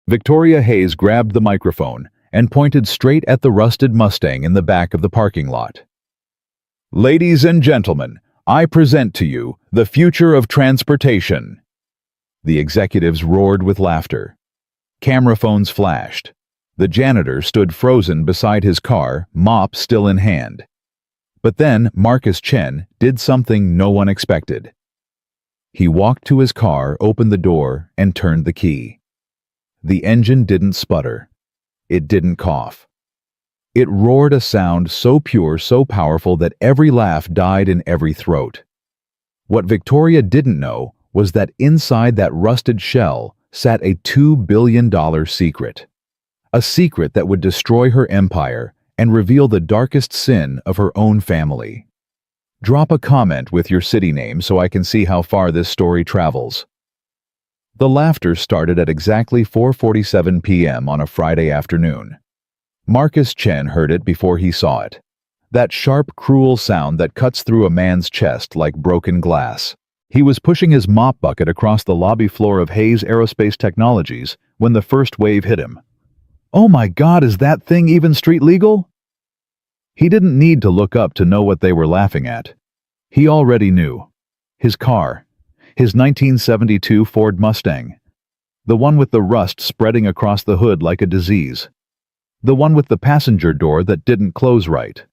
Victoria Hayes grabbed the microphone and pointed straight at the rusted Mustang in the back of the parking lot. "Ladies and gentlemen, I present to you the future of transportation." The executives roared with laughter. Camera phones flashed. The janitor stood frozen beside his car, mop still in hand. But then Marcus Chen did something no one expected. He walked to his car, opened the door, and turned the key. The engine didn't sputter. It didn't cough. It roared a sound so pure, so powerful that every laugh died in every throat. What Victoria didn't know was that inside that rusted shell sat a $2 billion secret. A secret that would destroy her empire and reveal the darkest sin of her own family. Drop a comment with your city name so I can see how far this story travels. The laughter started at exactly 4:47 p.m. on a Friday afternoon. Marcus Chen heard it before he saw it. That sharp, cruel sound that cuts through a man's chest like broken glass. He was pushing his mop bucket across the lobby floor of Hayes Aerospace Technologies when the first wave hit him. "Oh my God, is that thing even street legal?" He didn't need to look up to know what they were laughing at. He already knew. His car. His 1972 Ford Mustang. The one with the rust spreading across the hood like a disease. The one with the passenger door that didn't close right.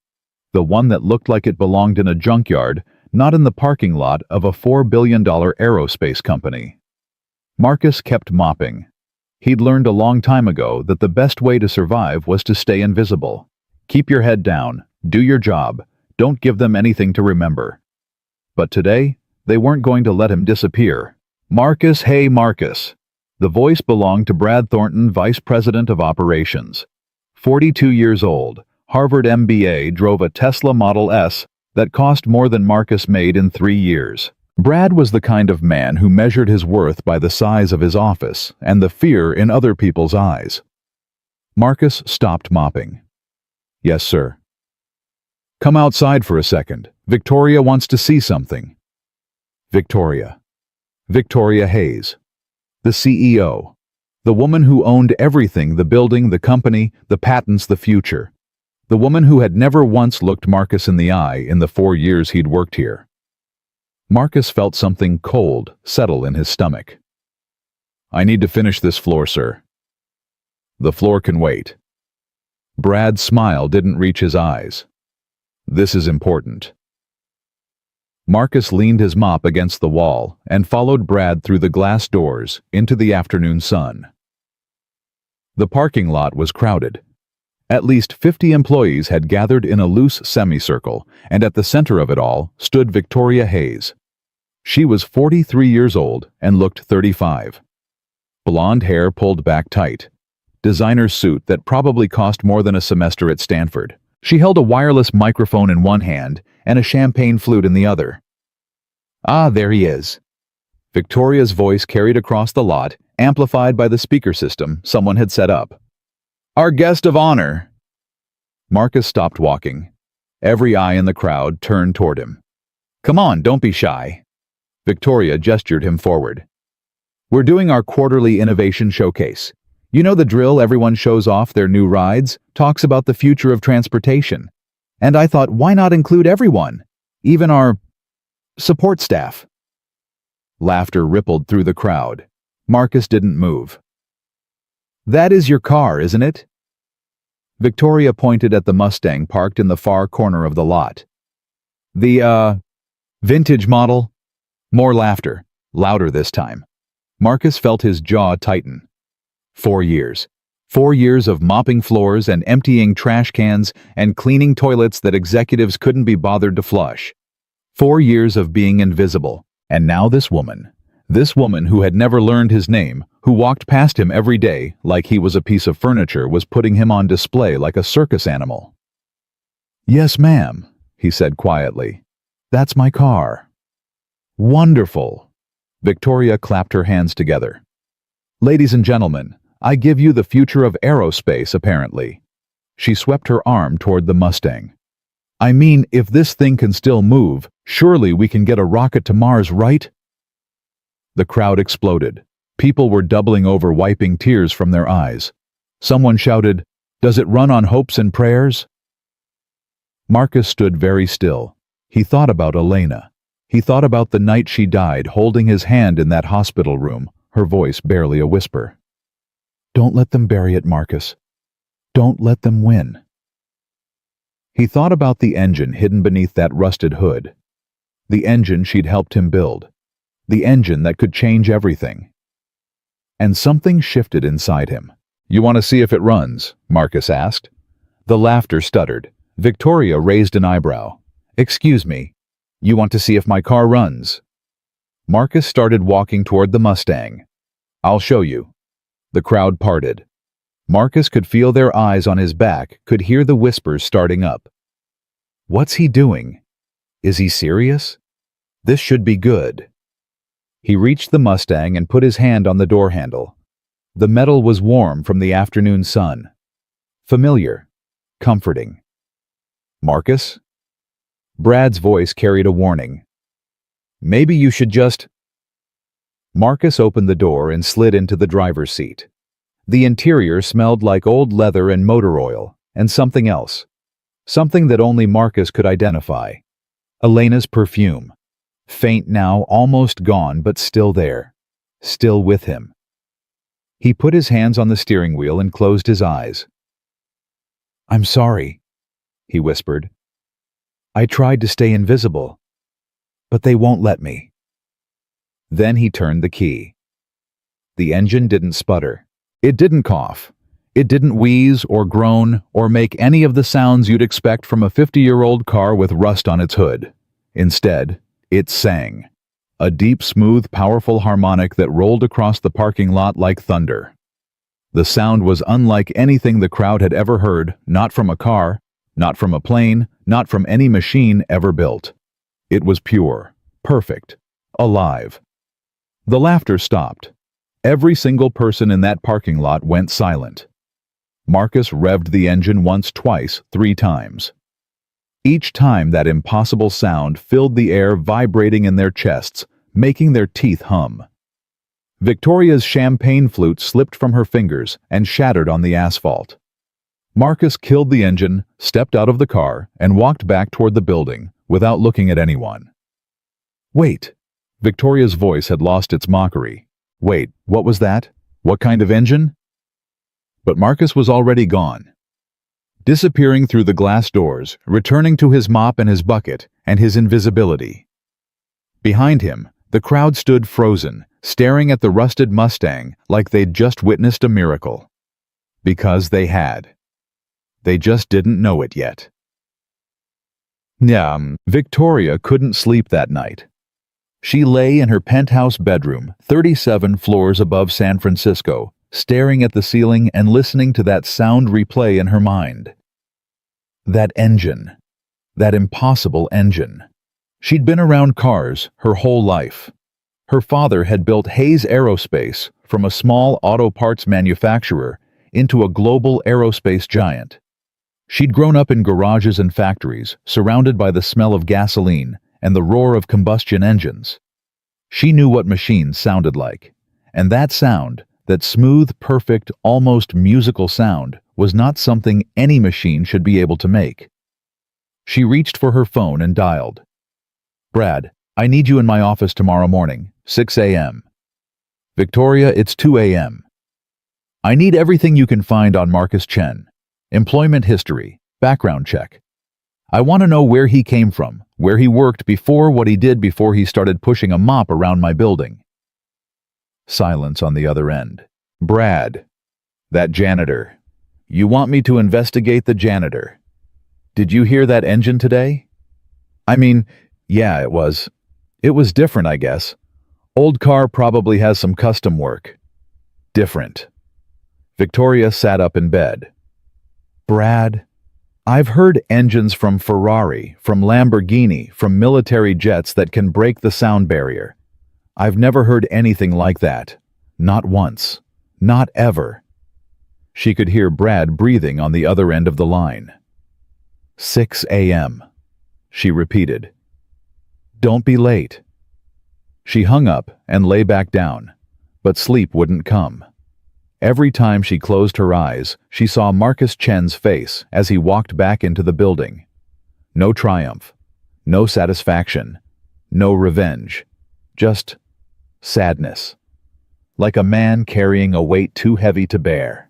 The one that looked like it belonged in a junkyard, not in the parking lot of a $4 billion aerospace company. Marcus kept mopping. He'd learned a long time ago that the best way to survive was to stay invisible. Keep your head down, do your job, don't give them anything to remember. But today, they weren't going to let him disappear. "Marcus, hey Marcus." The voice belonged to Brad Thornton, Vice President of Operations. 42 years old, Harvard MBA, drove a Tesla Model S that cost more than Marcus made in 3 years. Brad was the kind of man who measured his worth by the size of his office and the fear in other people's eyes. Marcus stopped mopping. "Yes, sir." "Come outside for a second. Victoria wants to see something." Victoria. Victoria Hayes. The CEO. The woman who owned everything, the building, the company, the patents, the future. The woman who had never once looked Marcus in the eye in the 4 years he'd worked here. Marcus felt something cold settle in his stomach. "I need to finish this floor, sir." "The floor can wait." Brad's smile didn't reach his eyes. "This is important." Marcus leaned his mop against the wall and followed Brad through the glass doors into the afternoon sun. The parking lot was crowded. At least 50 employees had gathered in a loose semicircle, and at the center of it all stood Victoria Hayes. She was 43 years old and looked 35. Blonde hair pulled back tight. Designer suit that probably cost more than a semester at Stanford. She held a wireless microphone in one hand and a champagne flute in the other. "Ah, there he is." Victoria's voice carried across the lot, amplified by the speaker system someone had set up. "Our guest of honor." Marcus stopped walking. Every eye in the crowd turned toward him. "Come on, don't be shy." Victoria gestured him forward. "We're doing our quarterly innovation showcase. You know the drill, everyone shows off their new rides, talks about the future of transportation. And I thought, why not include everyone? Even our support staff." Laughter rippled through the crowd. Marcus didn't move. "That is your car, isn't it?" Victoria pointed at the Mustang parked in the far corner of the lot. "The, vintage model?" More laughter, louder this time. Marcus felt his jaw tighten. 4 years. 4 years of mopping floors and emptying trash cans and cleaning toilets that executives couldn't be bothered to flush. 4 years of being invisible. And now this woman who had never learned his name, who walked past him every day like he was a piece of furniture, was putting him on display like a circus animal. "Yes, ma'am," he said quietly. "That's my car." "Wonderful." Victoria clapped her hands together. "Ladies and gentlemen, I give you the future of aerospace, apparently." She swept her arm toward the Mustang. "I mean, if this thing can still move, surely we can get a rocket to Mars, right?" The crowd exploded. People were doubling over, wiping tears from their eyes. Someone shouted, "Does it run on hopes and prayers?" Marcus stood very still. He thought about Elena. He thought about the night she died, holding his hand in that hospital room, her voice barely a whisper. "Don't let them bury it, Marcus. Don't let them win." He thought about the engine hidden beneath that rusted hood. The engine she'd helped him build. The engine that could change everything. And something shifted inside him. "You want to see if it runs?" Marcus asked. The laughter stuttered. Victoria raised an eyebrow. "Excuse me, you want to see if my car runs?" Marcus started walking toward the Mustang. "I'll show you." The crowd parted. Marcus could feel their eyes on his back, could hear the whispers starting up. What's he doing? Is he serious? This should be good. He reached the Mustang and put his hand on the door handle. The metal was warm from the afternoon sun. Familiar. Comforting. "Marcus?" Brad's voice carried a warning. "Maybe you should just—" Marcus opened the door and slid into the driver's seat. The interior smelled like old leather and motor oil, and something else. Something that only Marcus could identify. Elena's perfume. Faint now, almost gone, but still there. Still with him. He put his hands on the steering wheel and closed his eyes. "I'm sorry," he whispered. "I tried to stay invisible, but they won't let me." Then he turned the key. The engine didn't sputter. It didn't cough. It didn't wheeze or groan or make any of the sounds you'd expect from a 50-year-old car with rust on its hood. Instead, it sang. A deep, smooth, powerful harmonic that rolled across the parking lot like thunder. The sound was unlike anything the crowd had ever heard, not from a car, not from a plane, not from any machine ever built. It was pure, perfect, alive. The laughter stopped. Every single person in that parking lot went silent. Marcus revved the engine once, twice, 3 times. Each time that impossible sound filled the air, vibrating in their chests, making their teeth hum. Victoria's champagne flute slipped from her fingers and shattered on the asphalt. Marcus killed the engine, stepped out of the car, and walked back toward the building without looking at anyone. "Wait." Victoria's voice had lost its mockery. "Wait, what was that? What kind of engine?" But Marcus was already gone. Disappearing through the glass doors, returning to his mop and his bucket, and his invisibility. Behind him, the crowd stood frozen, staring at the rusted Mustang like they'd just witnessed a miracle. Because they had. They just didn't know it yet. Victoria couldn't sleep that night. She lay in her penthouse bedroom, 37 floors above San Francisco, staring at the ceiling and listening to that sound replay in her mind. That engine. That impossible engine. She'd been around cars her whole life. Her father had built Hayes Aerospace from a small auto parts manufacturer into a global aerospace giant. She'd grown up in garages and factories, surrounded by the smell of gasoline and the roar of combustion engines. She knew what machines sounded like, and that sound, that smooth, perfect, almost musical sound, was not something any machine should be able to make. She reached for her phone and dialed. "Brad, I need you in my office tomorrow morning, 6 a.m. "Victoria, it's 2 a.m. "I need everything you can find on Marcus Chen. Employment history, background check. I want to know where he came from, where he worked before, what he did before he started pushing a mop around my building." Silence on the other end. "Brad, that janitor. You want me to investigate the janitor. Did you hear that engine today?" "I mean, yeah, it was different, I guess. Old car probably has some custom work." "Different." Victoria sat up in bed. "Brad, I've heard engines from Ferrari, from Lamborghini, from military jets that can break the sound barrier. I've never heard anything like that. Not once. Not ever." She could hear Brad breathing on the other end of the line. 6 a.m., she repeated. "Don't be late." She hung up and lay back down. but sleep wouldn't come. Every time she closed her eyes, she saw Marcus Chen's face as he walked back into the building. No triumph, no satisfaction, no revenge, just sadness, like a man carrying a weight too heavy to bear.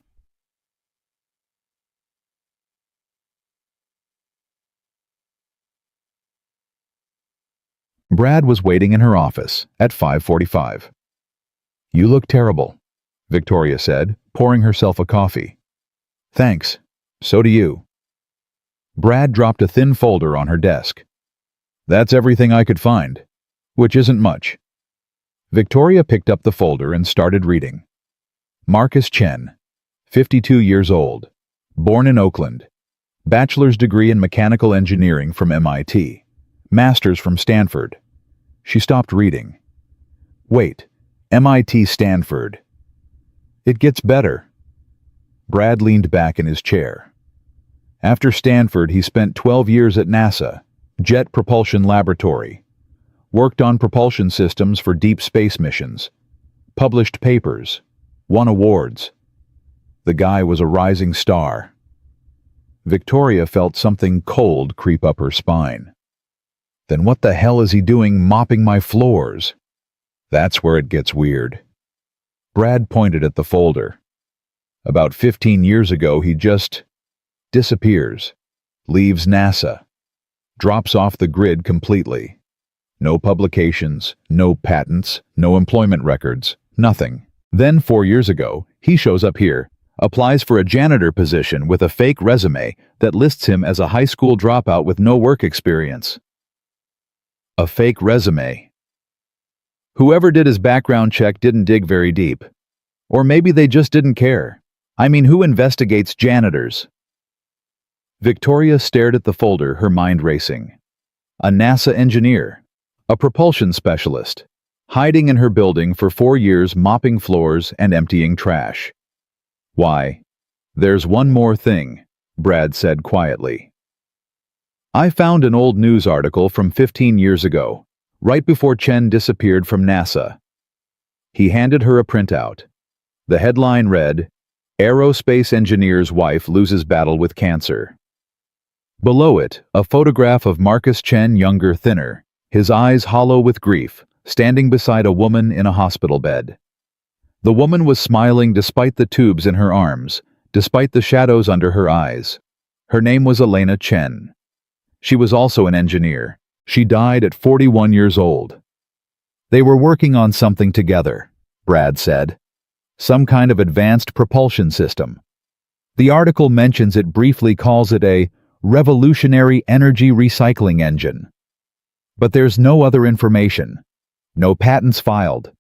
Brad was waiting in her office at 5:45. "You look terrible," Victoria said, pouring herself a coffee. "Thanks. So do you." Brad dropped a thin folder on her desk. "That's everything I could find, which isn't much." Victoria picked up the folder and started reading. Marcus Chen, 52 years old, born in Oakland, bachelor's degree in mechanical engineering from MIT, master's from Stanford. She stopped reading. Wait, MIT Stanford. It gets better. Brad leaned back in his chair. After Stanford, he spent 12 years at NASA, Jet Propulsion Laboratory, worked on propulsion systems for deep space missions, published papers, won awards. The guy was a rising star. Victoria felt something cold creep up her spine. Then what the hell is he doing mopping my floors? That's where it gets weird. Brad pointed at the folder. About 15 years ago, he just disappears, leaves NASA, drops off the grid completely. No publications, no patents, no employment records, nothing. Then 4 years ago, he shows up here, applies for a janitor position with a fake resume that lists him as a high school dropout with no work experience. A fake resume. Whoever did his background check didn't dig very deep. Or maybe they just didn't care. I mean, who investigates janitors? Victoria stared at the folder, her mind racing. A NASA engineer, a propulsion specialist, hiding in her building for 4 years mopping floors and emptying trash. Why, there's one more thing, Brad said quietly. I found an old news article from 15 years ago, right before Chen disappeared from NASA. He handed her a printout. The headline read, "Aerospace Engineer's Wife Loses Battle with Cancer." Below it, a photograph of Marcus Chen, younger, thinner, his eyes hollow with grief, standing beside a woman in a hospital bed. The woman was smiling despite the tubes in her arms, despite the shadows under her eyes. Her name was Elena Chen. She was also an engineer. She died at 41 years old. They were working on something together, Brad said. Some kind of advanced propulsion system. The article mentions it briefly, calls it a revolutionary energy recycling engine. But there's no other information. No patents filed.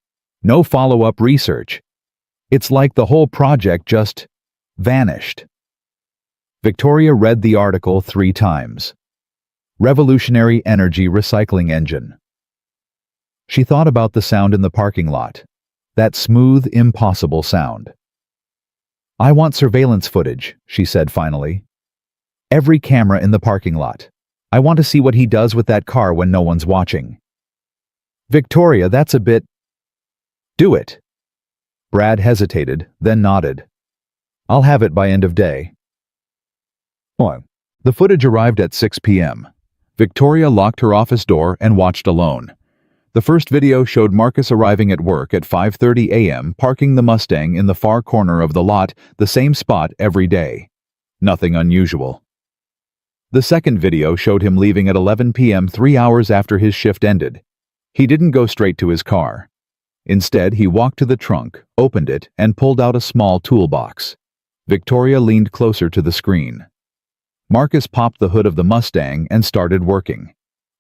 No follow-up research. It's like the whole project just vanished. Victoria read the article 3 times. Revolutionary energy recycling engine. She thought about the sound in the parking lot. That smooth, impossible sound. I want surveillance footage, she said finally. Every camera in the parking lot. I want to see what he does with that car when no one's watching. Victoria, that's a bit... Do it. Brad hesitated, then nodded. I'll have it by end of day. The footage arrived at 6 p.m. Victoria locked her office door and watched alone. The first video showed Marcus arriving at work at 5:30 a.m., parking the Mustang in the far corner of the lot, the same spot every day. Nothing unusual. The second video showed him leaving at 11 p.m., 3 hours after his shift ended. He didn't go straight to his car. Instead, he walked to the trunk, opened it, and pulled out a small toolbox. Victoria leaned closer to the screen. Marcus popped the hood of the Mustang and started working.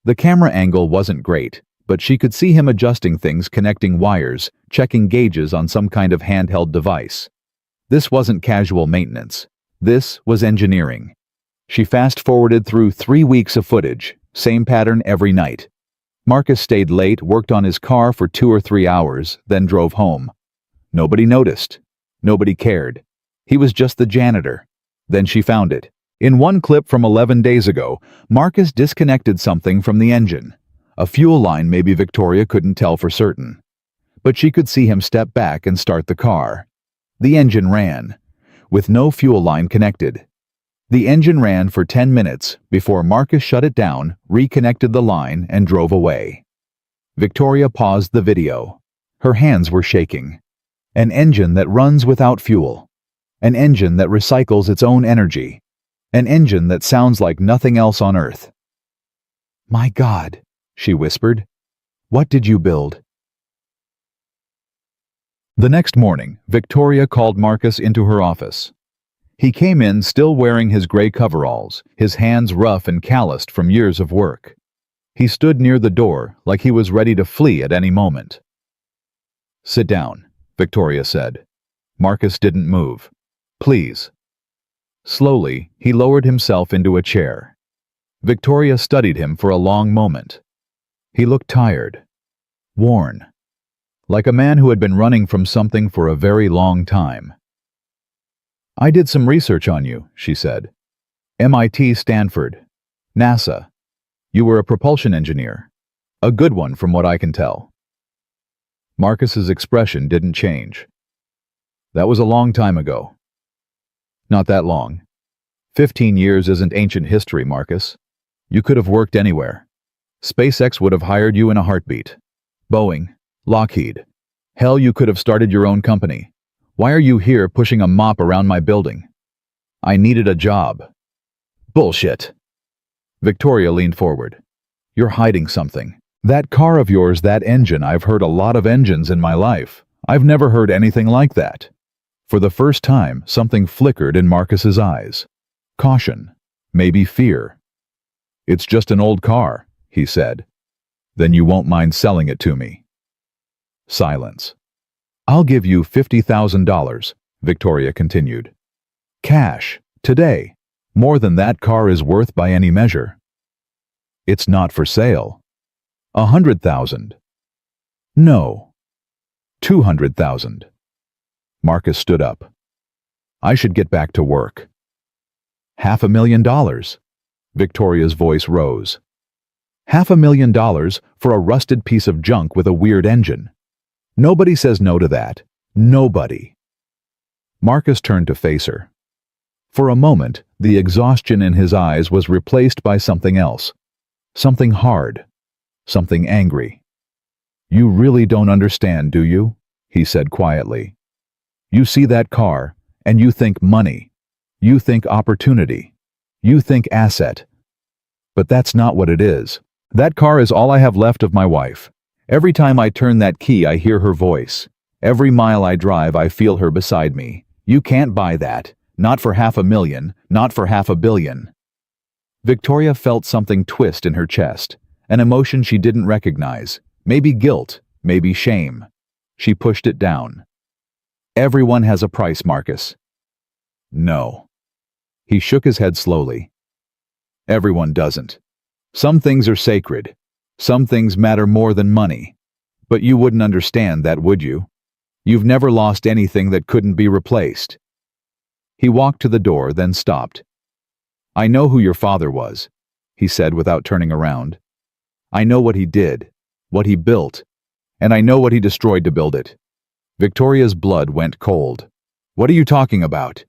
The camera angle wasn't great, but she could see him adjusting things, connecting wires, checking gauges on some kind of handheld device. This wasn't casual maintenance. This was engineering. She fast-forwarded through 3 weeks of footage, same pattern every night. Marcus stayed late, worked on his car for 2 or 3 hours, then drove home. Nobody noticed. Nobody cared. He was just the janitor. Then she found it. In one clip from 11 days ago, Marcus disconnected something from the engine. A fuel line, maybe. Victoria couldn't tell for certain. but she could see him step back and start the car. The engine ran, with no fuel line connected. The engine ran for 10 minutes before Marcus shut it down, reconnected the line, and drove away. Victoria paused the video. Her hands were shaking. An engine that runs without fuel. An engine that recycles its own energy. An engine that sounds like nothing else on Earth. "My God," she whispered. "What did you build?" The next morning, Victoria called Marcus into her office. He came in still wearing his gray coveralls, his hands rough and calloused from years of work. He stood near the door like he was ready to flee at any moment. "Sit down," Victoria said. Marcus didn't move. "Please." Slowly, he lowered himself into a chair. Victoria studied him for a long moment. He looked tired, worn, like a man who had been running from something for a very long time. "I did some research on you," she said. "MIT, Stanford, NASA. You were a propulsion engineer. A good one from what I can tell." Marcus's expression didn't change. "That was a long time ago." "Not that long. 15 years isn't ancient history, Marcus. You could have worked anywhere. SpaceX would have hired you in a heartbeat. Boeing, Lockheed. Hell, you could have started your own company. Why are you here pushing a mop around my building?" "I needed a job." "Bullshit." Victoria leaned forward. "You're hiding something. That car of yours, that engine, I've heard a lot of engines in my life. I've never heard anything like that." For the first time, something flickered in Marcus's eyes. Caution, maybe fear. "It's just an old car," he said. "Then you won't mind selling it to me." Silence. "I'll give you $50,000, Victoria continued. "Cash, today. More than that car is worth by any measure." "It's not for sale." "100,000. "No." "200,000. Marcus stood up. "I should get back to work." $500,000. Victoria's voice rose. $500,000 for a rusted piece of junk with a weird engine. Nobody says no to that. Nobody. Marcus turned to face her. For a moment, the exhaustion in his eyes was replaced by something else. Something hard. Something angry. "You really don't understand, do you?" he said quietly. "You see that car, and you think money. You think opportunity. You think asset. But that's not what it is. That car is all I have left of my wife. Every time I turn that key, I hear her voice. Every mile I drive, I feel her beside me. You can't buy that. Not for $500,000, not for $500 million. Victoria felt something twist in her chest, an emotion she didn't recognize. Maybe guilt, maybe shame. She pushed it down. "Everyone has a price, Marcus." "No." He shook his head slowly. "Everyone doesn't. Some things are sacred. Some things matter more than money. But you wouldn't understand that, would you? You've never lost anything that couldn't be replaced." He walked to the door, then stopped. "I know who your father was," he said without turning around. "I know what he did, what he built, and I know what he destroyed to build it." Victoria's blood went cold. "What are you talking about?"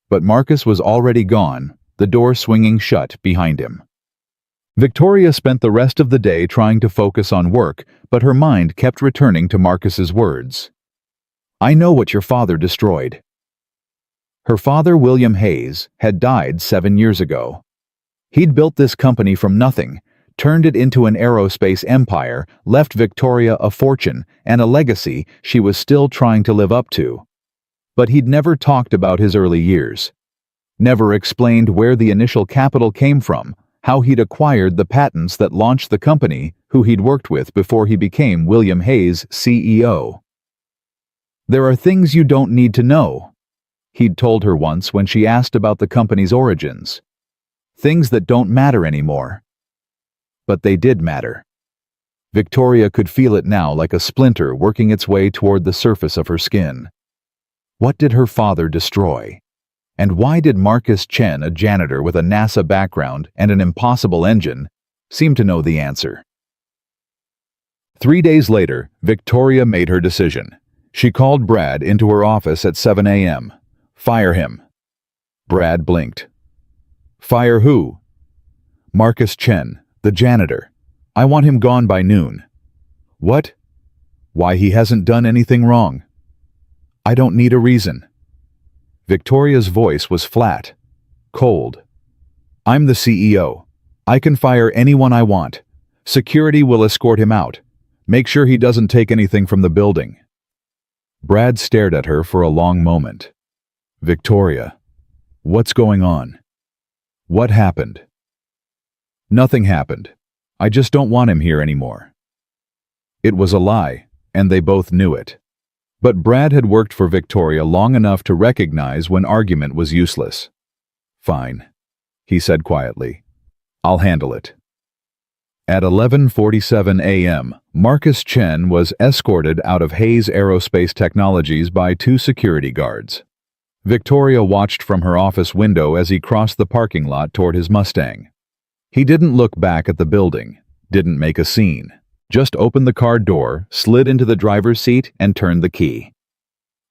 But Marcus was already gone, the door swinging shut behind him. Victoria spent the rest of the day trying to focus on work, but her mind kept returning to Marcus's words. "I know what your father destroyed." Her father, William Hayes, had died 7 years ago. He'd built this company from nothing, turned it into an aerospace empire, left Victoria a fortune and a legacy she was still trying to live up to. But he'd never talked about his early years. Never explained where the initial capital came from, how he'd acquired the patents that launched the company who he'd worked with before he became William Hayes' CEO. "There are things you don't need to know," he'd told her once when she asked about the company's origins. "Things that don't matter anymore." But they did matter. Victoria could feel it now like a splinter working its way toward the surface of her skin. What did her father destroy? And why did Marcus Chen, a janitor with a NASA background and an impossible engine, seem to know the answer? 3 days later, Victoria made her decision. She called Brad into her office at 7 a.m. Fire him. Brad blinked. Fire who? Marcus Chen, the janitor. I want him gone by noon. What? Why, he hasn't done anything wrong. I don't need a reason. Victoria's voice was flat, cold. I'm the CEO. I can fire anyone I want. Security will escort him out. Make sure he doesn't take anything from the building. Brad stared at her for a long moment. Victoria, what's going on? What happened? Nothing happened. I just don't want him here anymore. It was a lie, and they both knew it. But Brad had worked for Victoria long enough to recognize when argument was useless. Fine, he said quietly. I'll handle it. At 11:47 a.m., Marcus Chen was escorted out of Hayes Aerospace Technologies by 2 security guards. Victoria watched from her office window as he crossed the parking lot toward his Mustang. He didn't look back at the building, didn't make a scene, just opened the car door, slid into the driver's seat, and turned the key.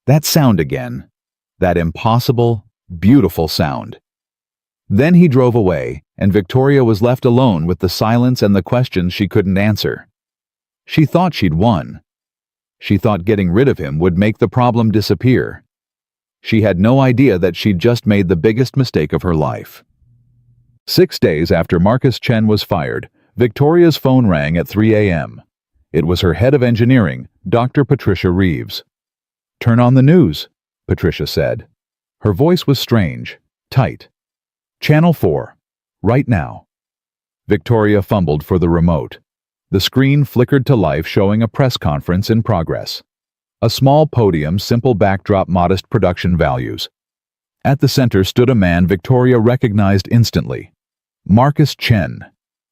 That sound again. That impossible, beautiful sound. Then he drove away, and Victoria was left alone with the silence and the questions she couldn't answer. She thought she'd won. She thought getting rid of him would make the problem disappear. She had no idea that she'd just made the biggest mistake of her life. 6 days after Marcus Chen was fired, Victoria's phone rang at 3 a.m. It was her head of engineering, Dr. Patricia Reeves. Turn on the news, Patricia said. Her voice was strange, tight. Channel 4. Right now. Victoria fumbled for the remote. The screen flickered to life, showing a press conference in progress. A small podium, simple backdrop, modest production values. At the center stood a man Victoria recognized instantly. Marcus Chen.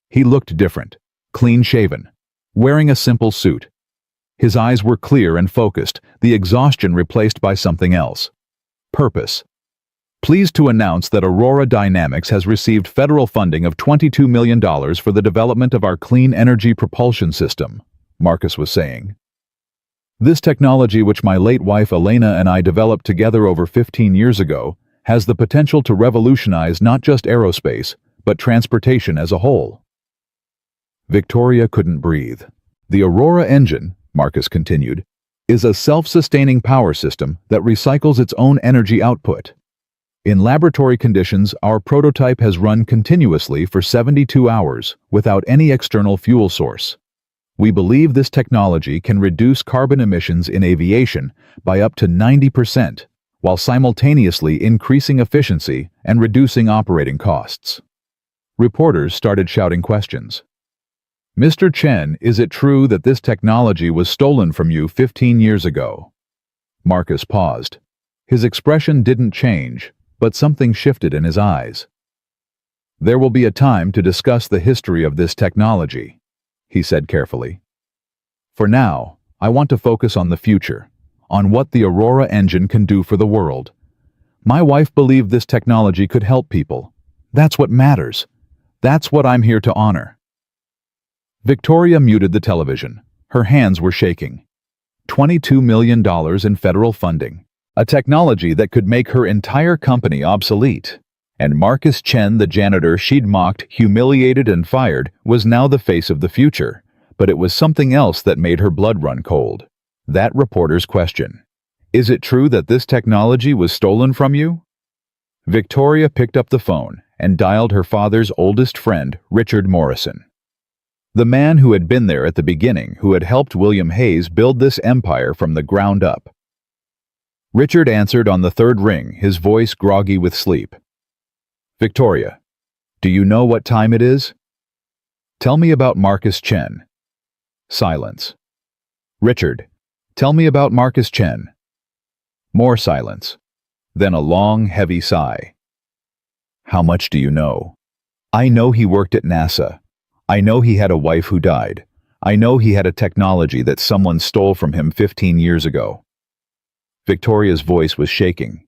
He looked different, clean-shaven, wearing a simple suit. His eyes were clear and focused, the exhaustion replaced by something else. Purpose. Pleased to announce that Aurora Dynamics has received federal funding of $22 million for the development of our clean energy propulsion system, Marcus was saying. This technology, which my late wife Elena and I developed together over 15 years ago, has the potential to revolutionize not just aerospace, but transportation as a whole. Victoria couldn't breathe. The Aurora engine, Marcus continued, is a self-sustaining power system that recycles its own energy output. In laboratory conditions, our prototype has run continuously for 72 hours without any external fuel source. We believe this technology can reduce carbon emissions in aviation by up to 90%, while simultaneously increasing efficiency and reducing operating costs. Reporters started shouting questions. Mr. Chen, is it true that this technology was stolen from you 15 years ago? Marcus paused. His expression didn't change, but something shifted in his eyes. There will be a time to discuss the history of this technology, he said carefully. For now, I want to focus on the future, on what the Aurora engine can do for the world. My wife believed this technology could help people. That's what matters. That's what I'm here to honor. Victoria muted the television. Her hands were shaking. $22 million in federal funding. A technology that could make her entire company obsolete. And Marcus Chen, the janitor she'd mocked, humiliated, and fired, was now the face of the future. But it was something else that made her blood run cold. That reporter's question. Is it true that this technology was stolen from you? Victoria picked up the phone and dialed her father's oldest friend, Richard Morrison. The man who had been there at the beginning, who had helped William Hayes build this empire from the ground up. Richard answered on the third ring, his voice groggy with sleep. Victoria, do you know what time it is? Tell me about Marcus Chen. Silence. Richard, tell me about Marcus Chen. More silence. Then a long, heavy sigh. How much do you know? I know he worked at NASA. I know he had a wife who died. I know he had a technology that someone stole from him 15 years ago. Victoria's voice was shaking.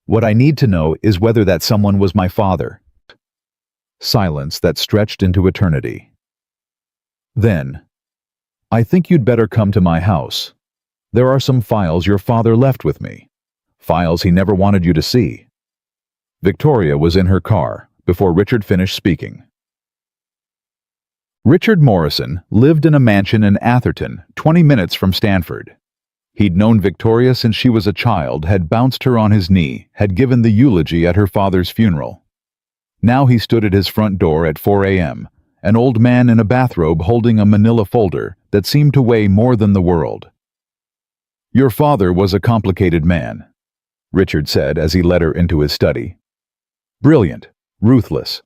What I need to know is whether that someone was my father. Silence that stretched into eternity. Then, I think you'd better come to my house. There are some files your father left with me. Files he never wanted you to see. Victoria was in her car before Richard finished speaking. Richard Morrison lived in a mansion in Atherton, 20 minutes from Stanford. He'd known Victoria since she was a child, had bounced her on his knee, had given the eulogy at her father's funeral. Now he stood at his front door at 4 a.m., an old man in a bathrobe holding a manila folder that seemed to weigh more than the world. "Your father was a complicated man," Richard said as he led her into his study. "Brilliant, ruthless,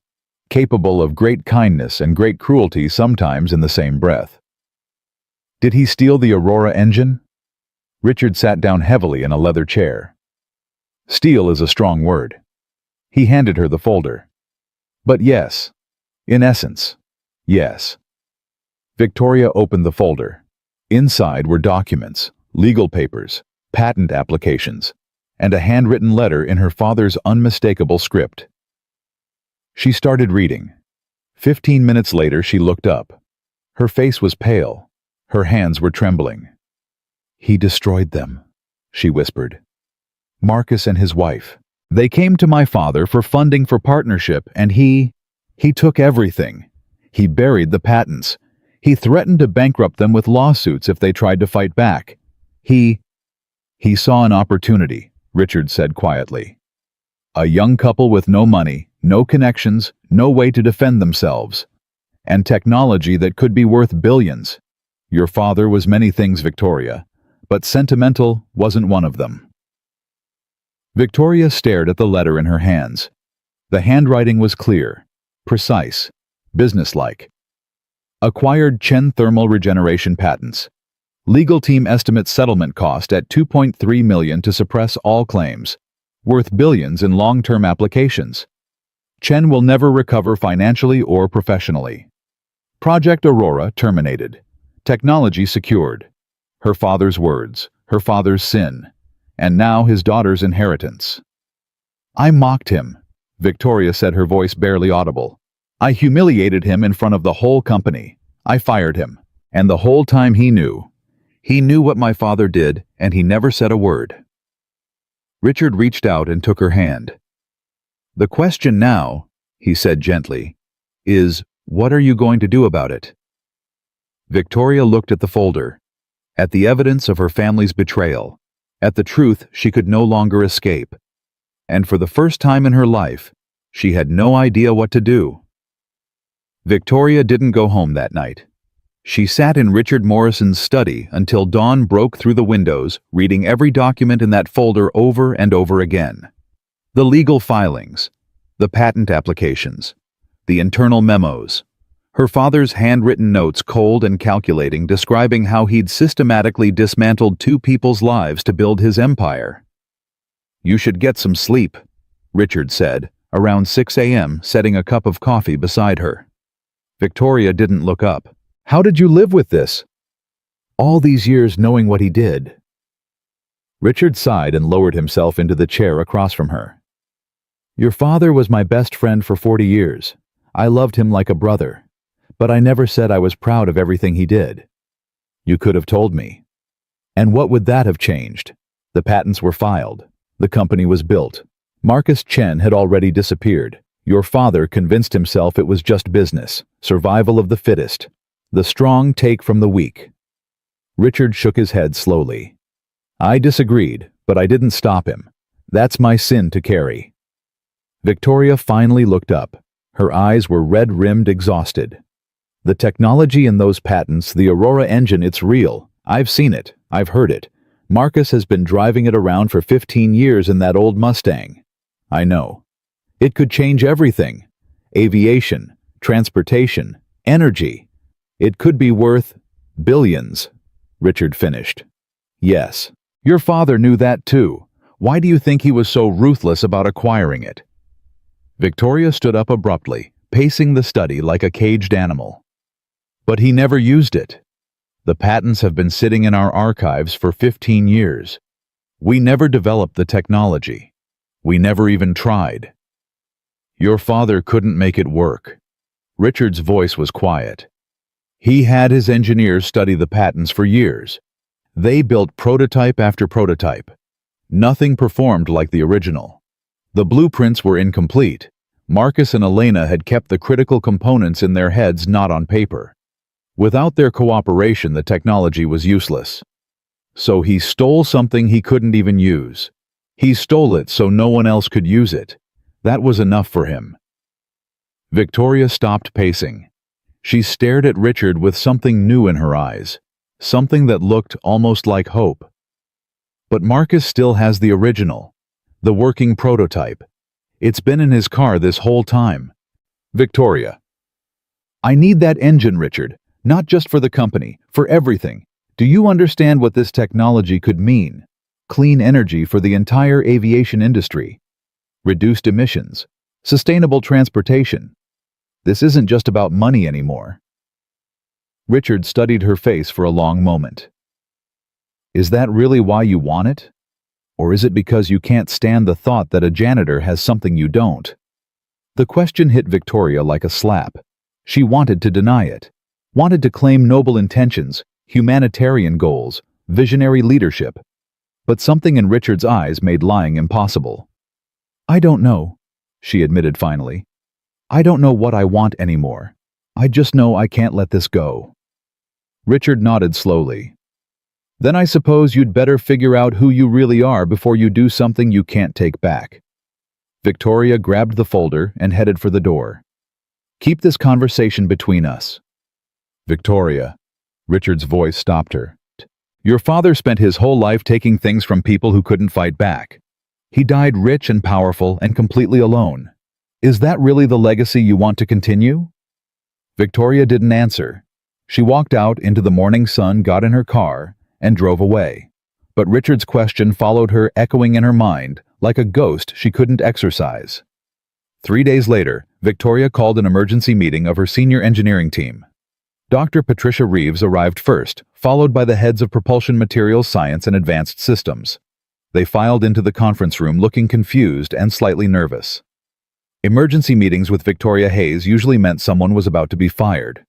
capable of great kindness and great cruelty sometimes in the same breath." "Did he steal the Aurora engine?" Richard sat down heavily in a leather chair. "Steal is a strong word." He handed her the folder. "But yes, in essence, yes." Victoria opened the folder. Inside were documents, legal papers, patent applications, and a handwritten letter in her father's unmistakable script. She started reading. 15 minutes later, she looked up. Her face was pale. Her hands were trembling. "He destroyed them," she whispered. "Marcus and his wife. They came to my father for funding for partnership, and he took everything. He buried the patents. He threatened to bankrupt them with lawsuits if they tried to fight back. He saw an opportunity," Richard said quietly. "A young couple with no money, no connections, no way to defend themselves, and technology that could be worth billions. Your father was many things, Victoria, but sentimental wasn't one of them." Victoria stared at the letter in her hands. The handwriting was clear, precise, businesslike. "Acquired Chen thermal regeneration patents. Legal team estimates settlement cost at $2.3 million to suppress all claims, worth billions in long-term applications. Chen will never recover financially or professionally. Project Aurora terminated. Technology secured. Her father's words, her father's sin, and now his daughter's inheritance." "I mocked him," Victoria said, her voice barely audible. "I humiliated him in front of the whole company. I fired him. And the whole time he knew. He knew what my father did, and he never said a word." Richard reached out and took her hand. "The question now," he said gently, "is, what are you going to do about it?" Victoria looked at the folder, at the evidence of her family's betrayal, at the truth she could no longer escape. And for the first time in her life, she had no idea what to do. Victoria didn't go home that night. She sat in Richard Morrison's study until dawn broke through the windows, reading every document in that folder over and over again. The legal filings, the patent applications, the internal memos, her father's handwritten notes, cold and calculating, describing how he'd systematically dismantled two people's lives to build his empire. "You should get some sleep," Richard said, around 6 a.m., setting a cup of coffee beside her. Victoria didn't look up. "How did you live with this? All these years knowing what he did?" Richard sighed and lowered himself into the chair across from her. "Your father was my best friend for 40 years. I loved him like a brother. But I never said I was proud of everything he did. You could have told me. And what would that have changed? The patents were filed. The company was built. Marcus Chen had already disappeared. Your father convinced himself it was just business, survival of the fittest. The strong take from the weak." Richard shook his head slowly. "I disagreed, but I didn't stop him. That's my sin to carry." Victoria finally looked up. Her eyes were red-rimmed, exhausted. "The technology in those patents, the Aurora engine, it's real. I've seen it. I've heard it. Marcus has been driving it around for 15 years in that old Mustang. I know. It could change everything. Aviation, transportation, energy. It could be worth billions," Richard finished. "Yes. Your father knew that too. Why do you think he was so ruthless about acquiring it?" Victoria stood up abruptly, pacing the study like a caged animal. "But he never used it. The patents have been sitting in our archives for 15 years. We never developed the technology. We never even tried." "Your father couldn't make it work." Richard's voice was quiet. He had his engineers study the patents for years. They built prototype after prototype. Nothing performed like the original. The blueprints were incomplete. Marcus and Elena had kept the critical components in their heads, not on paper. Without their cooperation, the technology was useless. So he stole something he couldn't even use. He stole it so no one else could use it. That was enough for him. Victoria stopped pacing. She stared at Richard with something new in her eyes, something that looked almost like hope. But Marcus still has the original, the working prototype. It's been in his car this whole time. Victoria. I need that engine, Richard, not just for the company, for everything. Do you understand what this technology could mean? Clean energy for the entire aviation industry. Reduced emissions. Sustainable transportation. This isn't just about money anymore. Richard studied her face for a long moment. Is that really why you want it? Or is it because you can't stand the thought that a janitor has something you don't? The question hit Victoria like a slap. She wanted to deny it, wanted to claim noble intentions, humanitarian goals, visionary leadership. But something in Richard's eyes made lying impossible. I don't know, she admitted finally. I don't know what I want anymore. I just know I can't let this go. Richard nodded slowly. Then I suppose you'd better figure out who you really are before you do something you can't take back. Victoria grabbed the folder and headed for the door. Keep this conversation between us. Victoria. Richard's voice stopped her. Your father spent his whole life taking things from people who couldn't fight back. He died rich and powerful and completely alone. Is that really the legacy you want to continue? Victoria didn't answer. She walked out into the morning sun, got in her car, and drove away. But Richard's question followed her, echoing in her mind, like a ghost she couldn't exorcise. 3 days later, Victoria called an emergency meeting of her senior engineering team. Dr. Patricia Reeves arrived first, followed by the heads of propulsion materials science and advanced systems. They filed into the conference room looking confused and slightly nervous. Emergency meetings with Victoria Hayes usually meant someone was about to be fired.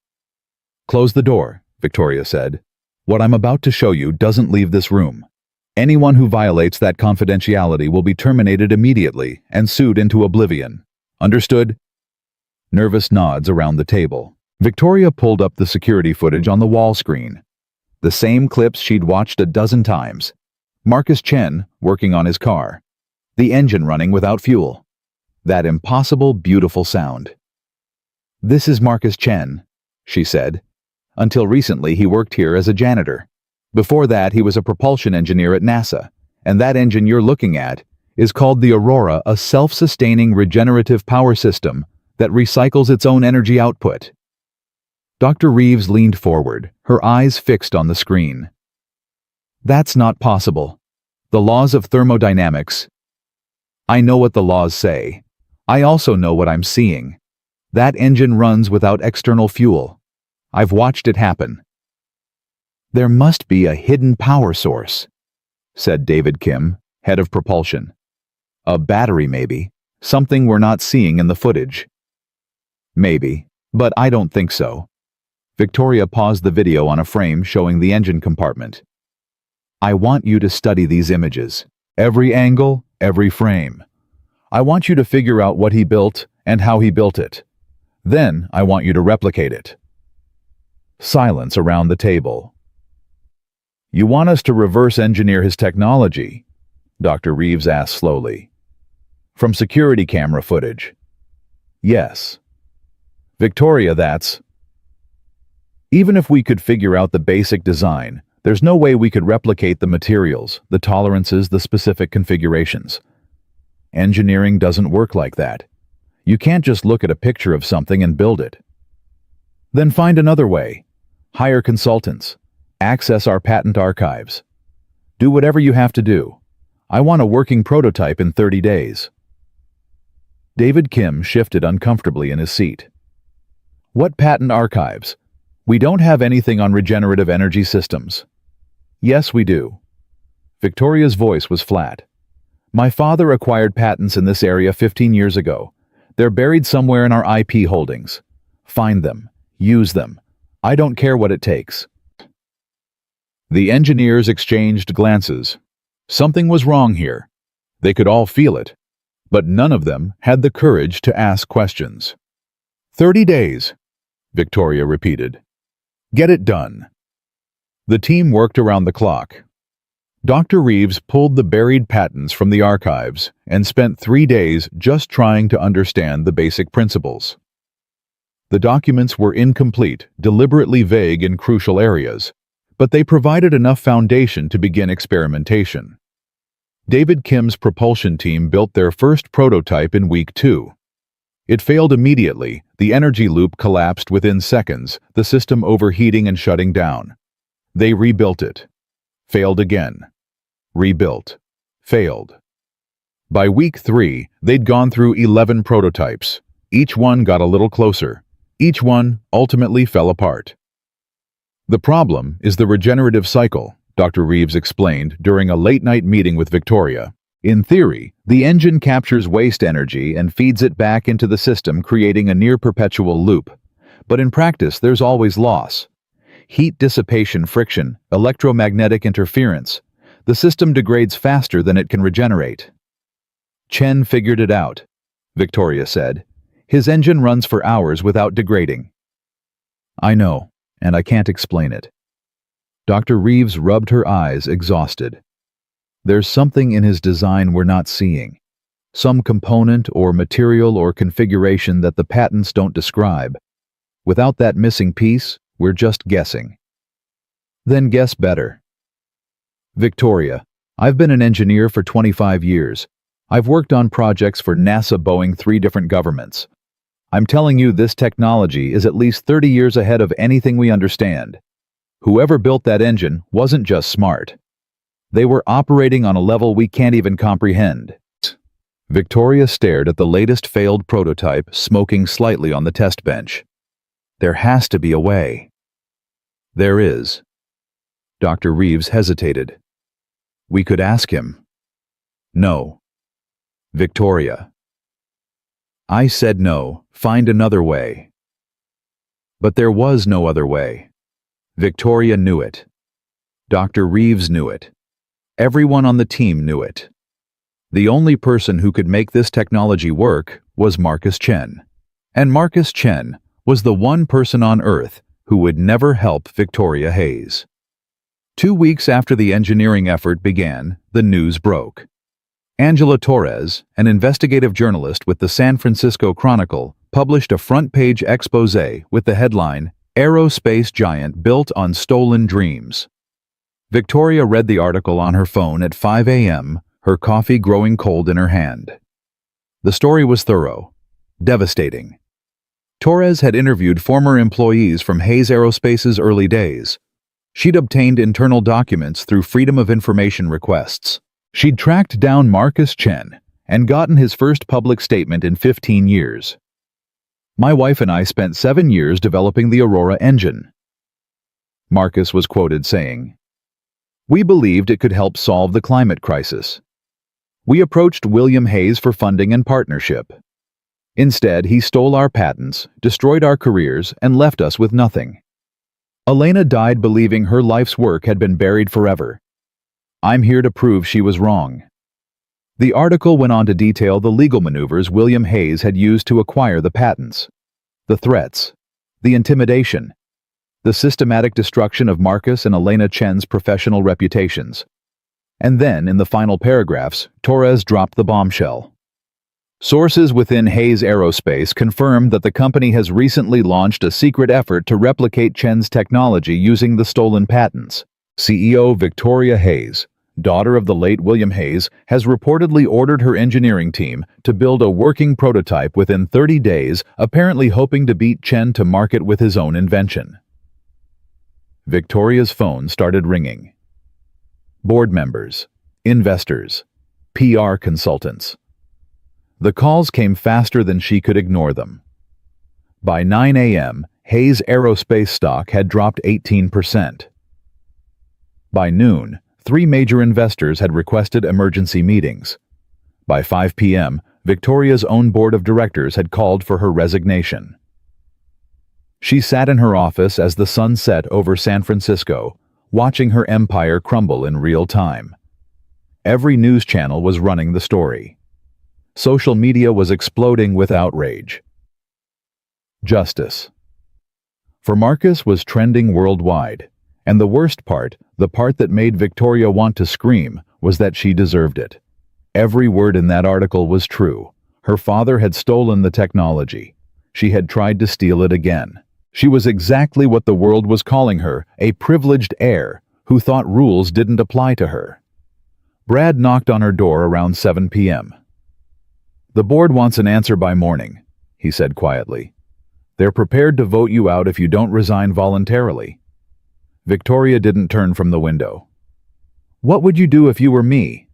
Close the door, Victoria said. What I'm about to show you doesn't leave this room. Anyone who violates that confidentiality will be terminated immediately and sued into oblivion. Understood? Nervous nods around the table. Victoria pulled up the security footage on the wall screen. The same clips she'd watched a dozen times. Marcus Chen working on his car. The engine running without fuel. That impossible, beautiful sound. This is Marcus Chen, she said. Until recently, he worked here as a janitor. Before that, he was a propulsion engineer at NASA, and that engine you're looking at is called the Aurora, a self-sustaining regenerative power system that recycles its own energy output. Dr. Reeves leaned forward, her eyes fixed on the screen. That's not possible. The laws of thermodynamics. I know what the laws say. I also know what I'm seeing. That engine runs without external fuel. I've watched it happen. There must be a hidden power source, said David Kim, head of propulsion. A battery, maybe. Something we're not seeing in the footage. Maybe, but I don't think so. Victoria paused the video on a frame showing the engine compartment. I want you to study these images. Every angle, every frame. I want you to figure out what he built and how he built it. Then I want you to replicate it. Silence around the table. You want us to reverse engineer his technology? Dr. Reeves asked slowly. From security camera footage. Yes. Victoria, that's... Even if we could figure out the basic design, there's no way we could replicate the materials, the tolerances, the specific configurations. Engineering doesn't work like that. You can't just look at a picture of something and build it. Then find another way. Hire consultants. Access our patent archives. Do whatever you have to do. I want a working prototype in 30 days. David Kim shifted uncomfortably in his seat. What patent archives? We don't have anything on regenerative energy systems. Yes, we do. Victoria's voice was flat. My father acquired patents in this area 15 years ago. They're buried somewhere in our IP holdings. Find them. Use them. I don't care what it takes." The engineers exchanged glances. Something was wrong here. They could all feel it, but none of them had the courage to ask questions. 30 days, Victoria repeated. Get it done. The team worked around the clock. Dr. Reeves pulled the buried patents from the archives and spent 3 days just trying to understand the basic principles. The documents were incomplete, deliberately vague in crucial areas, but they provided enough foundation to begin experimentation. David Kim's propulsion team built their first prototype in week 2. It failed immediately, the energy loop collapsed within seconds, the system overheating and shutting down. They rebuilt it. Failed again. Rebuilt. Failed. By week 3, they'd gone through 11 prototypes. Each one got a little closer. Each one ultimately fell apart. The problem is the regenerative cycle, Dr. Reeves explained during a late-night meeting with Victoria. In theory, the engine captures waste energy and feeds it back into the system, creating a near-perpetual loop. But in practice, there's always loss. Heat dissipation, friction, electromagnetic interference. The system degrades faster than it can regenerate. Chen figured it out, Victoria said. His engine runs for hours without degrading. I know, and I can't explain it. Dr. Reeves rubbed her eyes, exhausted. There's something in his design we're not seeing. Some component or material or configuration that the patents don't describe. Without that missing piece, we're just guessing. Then guess better. Victoria, I've been an engineer for 25 years. I've worked on projects for NASA, Boeing, 3 different governments. I'm telling you, this technology is at least 30 years ahead of anything we understand. Whoever built that engine wasn't just smart. They were operating on a level we can't even comprehend. Victoria stared at the latest failed prototype, smoking slightly on the test bench. There has to be a way. There is. Dr. Reeves hesitated. We could ask him. No. Victoria. I said no, find another way. But there was no other way. Victoria knew it. Dr. Reeves knew it. Everyone on the team knew it. The only person who could make this technology work was Marcus Chen. And Marcus Chen was the one person on Earth who would never help Victoria Hayes. 2 weeks after the engineering effort began, the news broke. Angela Torres, an investigative journalist with the San Francisco Chronicle, published a front-page exposé with the headline, "Aerospace Giant Built on Stolen Dreams." Victoria read the article on her phone at 5 a.m., her coffee growing cold in her hand. The story was thorough, devastating. Torres had interviewed former employees from Hayes Aerospace's early days. She'd obtained internal documents through Freedom of Information requests. She'd tracked down Marcus Chen and gotten his first public statement in 15 years. My wife and I spent 7 years developing the Aurora engine. Marcus was quoted saying, "We believed it could help solve the climate crisis. We approached William Hayes for funding and partnership. Instead, he stole our patents, destroyed our careers, and left us with nothing. Elena died believing her life's work had been buried forever. I'm here to prove she was wrong." The article went on to detail the legal maneuvers William Hayes had used to acquire the patents, the threats, the intimidation, the systematic destruction of Marcus and Elena Chen's professional reputations. And then, in the final paragraphs, Torres dropped the bombshell. Sources within Hayes Aerospace confirmed that the company has recently launched a secret effort to replicate Chen's technology using the stolen patents. CEO Victoria Hayes, daughter of the late William Hayes, has reportedly ordered her engineering team to build a working prototype within 30 days, apparently hoping to beat Chen to market with his own invention. Victoria's phone started ringing. Board members, investors, PR consultants. The calls came faster than she could ignore them. By 9 a.m., Hayes Aerospace stock had dropped 18%. By noon, 3 major investors had requested emergency meetings. By 5 p.m., Victoria's own board of directors had called for her resignation. She sat in her office as the sun set over San Francisco, watching her empire crumble in real time. Every news channel was running the story. Social media was exploding with outrage. Justice. For Marcus was trending worldwide, and the worst part, the part that made Victoria want to scream, was that she deserved it. Every word in that article was true. Her father had stolen the technology. She had tried to steal it again. She was exactly what the world was calling her, a privileged heir who thought rules didn't apply to her. Brad knocked on her door around 7 p.m. "The board wants an answer by morning," he said quietly. "They're prepared to vote you out if you don't resign voluntarily." Victoria didn't turn from the window. "What would you do if you were me?"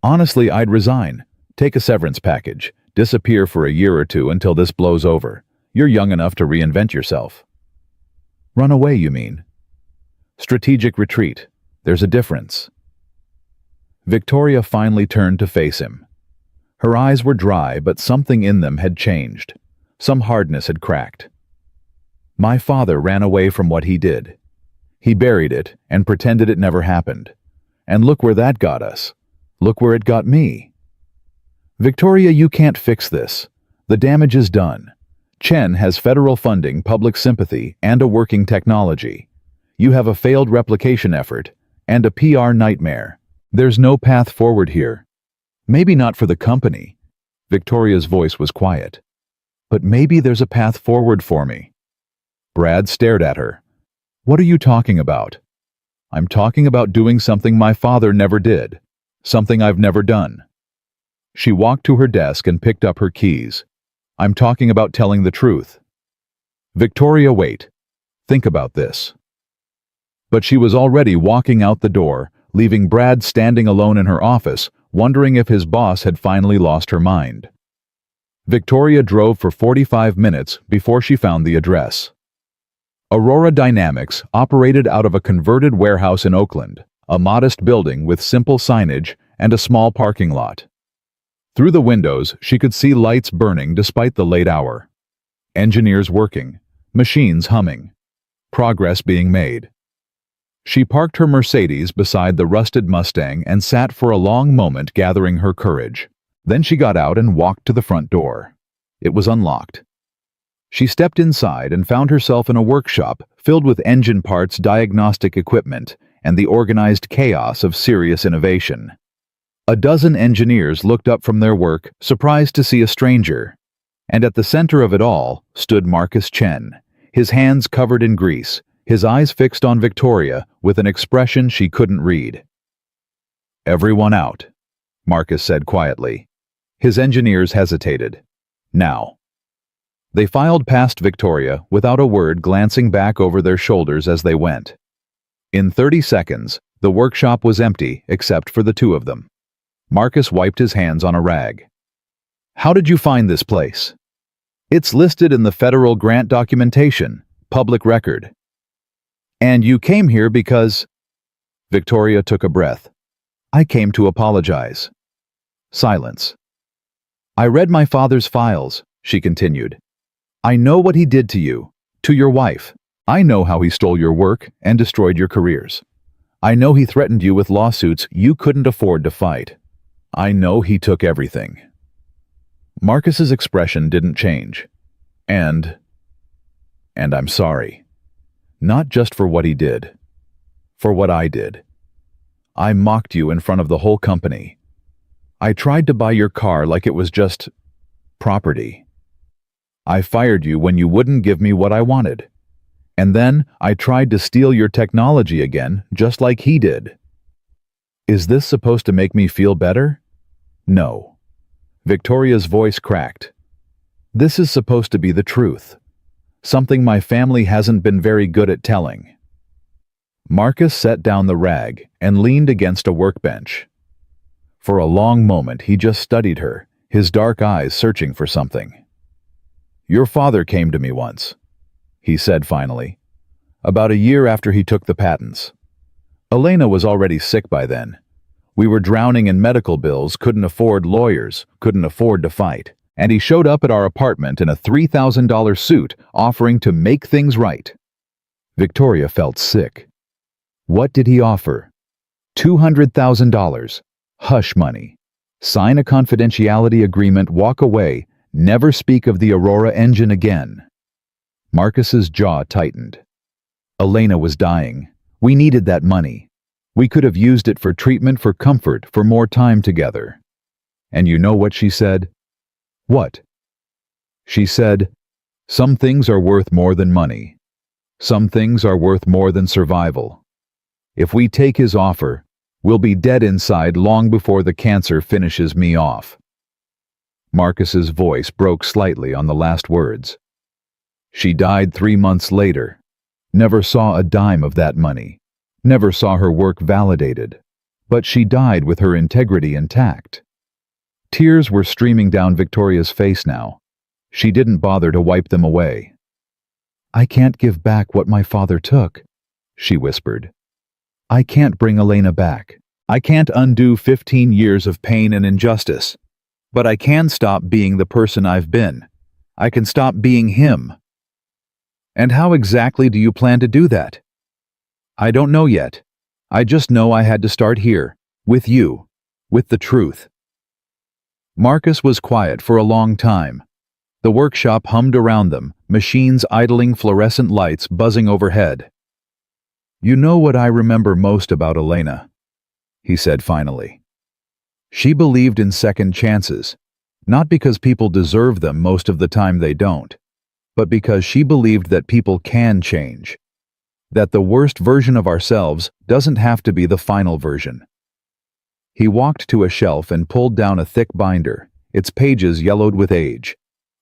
"Honestly, I'd resign. Take a severance package. Disappear for a year or two until this blows over. You're young enough to reinvent yourself." "Run away, you mean?" "Strategic retreat. There's a difference." Victoria finally turned to face him. Her eyes were dry, but something in them had changed. Some hardness had cracked. "My father ran away from what he did. He buried it and pretended it never happened. And look where that got us. Look where it got me." "Victoria, you can't fix this. The damage is done. Chen has federal funding, public sympathy, and a working technology. You have a failed replication effort and a PR nightmare. There's no path forward here. Maybe not for the company." Victoria's voice was quiet. "But maybe there's a path forward for me." Brad stared at her. "What are you talking about?" "I'm talking about doing something my father never did. Something I've never done." She walked to her desk and picked up her keys. "I'm talking about telling the truth." "Victoria, wait. Think about this." But she was already walking out the door, leaving Brad standing alone in her office, wondering if his boss had finally lost her mind. Victoria drove for 45 minutes before she found the address. Aurora Dynamics operated out of a converted warehouse in Oakland, a modest building with simple signage and a small parking lot. Through the windows, she could see lights burning despite the late hour. Engineers working, machines humming, progress being made. She parked her Mercedes beside the rusted Mustang and sat for a long moment gathering her courage. Then she got out and walked to the front door. It was unlocked. She stepped inside and found herself in a workshop filled with engine parts, diagnostic equipment, and the organized chaos of serious innovation. A dozen engineers looked up from their work, surprised to see a stranger. And at the center of it all stood Marcus Chen, his hands covered in grease, his eyes fixed on Victoria with an expression she couldn't read. "Everyone out," Marcus said quietly. His engineers hesitated. "Now." They filed past Victoria without a word, glancing back over their shoulders as they went. In 30 seconds, the workshop was empty except for the two of them. Marcus wiped his hands on a rag. "How did you find this place?" "It's listed in the federal grant documentation, public record." "And you came here because—" Victoria took a breath. "I came to apologize." Silence. "I read my father's files," she continued. "I know what he did to you, to your wife. I know how he stole your work and destroyed your careers. I know he threatened you with lawsuits you couldn't afford to fight. I know he took everything." Marcus's expression didn't change. And I'm sorry. Not just for what he did. For what I did. I mocked you in front of the whole company. I tried to buy your car like it was just property. I fired you when you wouldn't give me what I wanted. And then I tried to steal your technology again, just like he did. Is this supposed to make me feel better? No. Victoria's voice cracked. This is supposed to be the truth. Something my family hasn't been very good at telling. Marcus set down the rag and leaned against a workbench. For a long moment he just studied her, his dark eyes searching for something. "Your father came to me once," he said finally, "about a year after he took the patents. Elena was already sick by then. We were drowning in medical bills, couldn't afford lawyers, couldn't afford to fight. and he showed up at our apartment in a $3,000 suit, offering to make things right. Victoria felt sick. What did he offer? $200,000. Hush money. Sign a confidentiality agreement, walk away, never speak of the Aurora engine again. Marcus's jaw tightened. Elena was dying. We needed that money. We could have used it for treatment, for comfort, for more time together. And you know what she said? What? She said, "Some things are worth more than money. Some things are worth more than survival. If we take his offer, we'll be dead inside long before the cancer finishes me off." Marcus's voice broke slightly on the last words. She died 3 months later. Never saw a dime of that money. Never saw her work validated. But she died with her integrity intact. Tears were streaming down Victoria's face now. She didn't bother to wipe them away. "I can't give back what my father took," she whispered. "I can't bring Elena back. I can't undo 15 years of pain and injustice. But I can stop being the person I've been. I can stop being him." "And how exactly do you plan to do that?" "I don't know yet. I just know I had to start here, with you, with the truth." Marcus was quiet for a long time. The workshop hummed around them, machines idling, fluorescent lights buzzing overhead. "You know what I remember most about Elena?" he said finally. "She believed in second chances, not because people deserve them, most of the time they don't, but because she believed that people can change. That the worst version of ourselves doesn't have to be the final version." He walked to a shelf and pulled down a thick binder, its pages yellowed with age.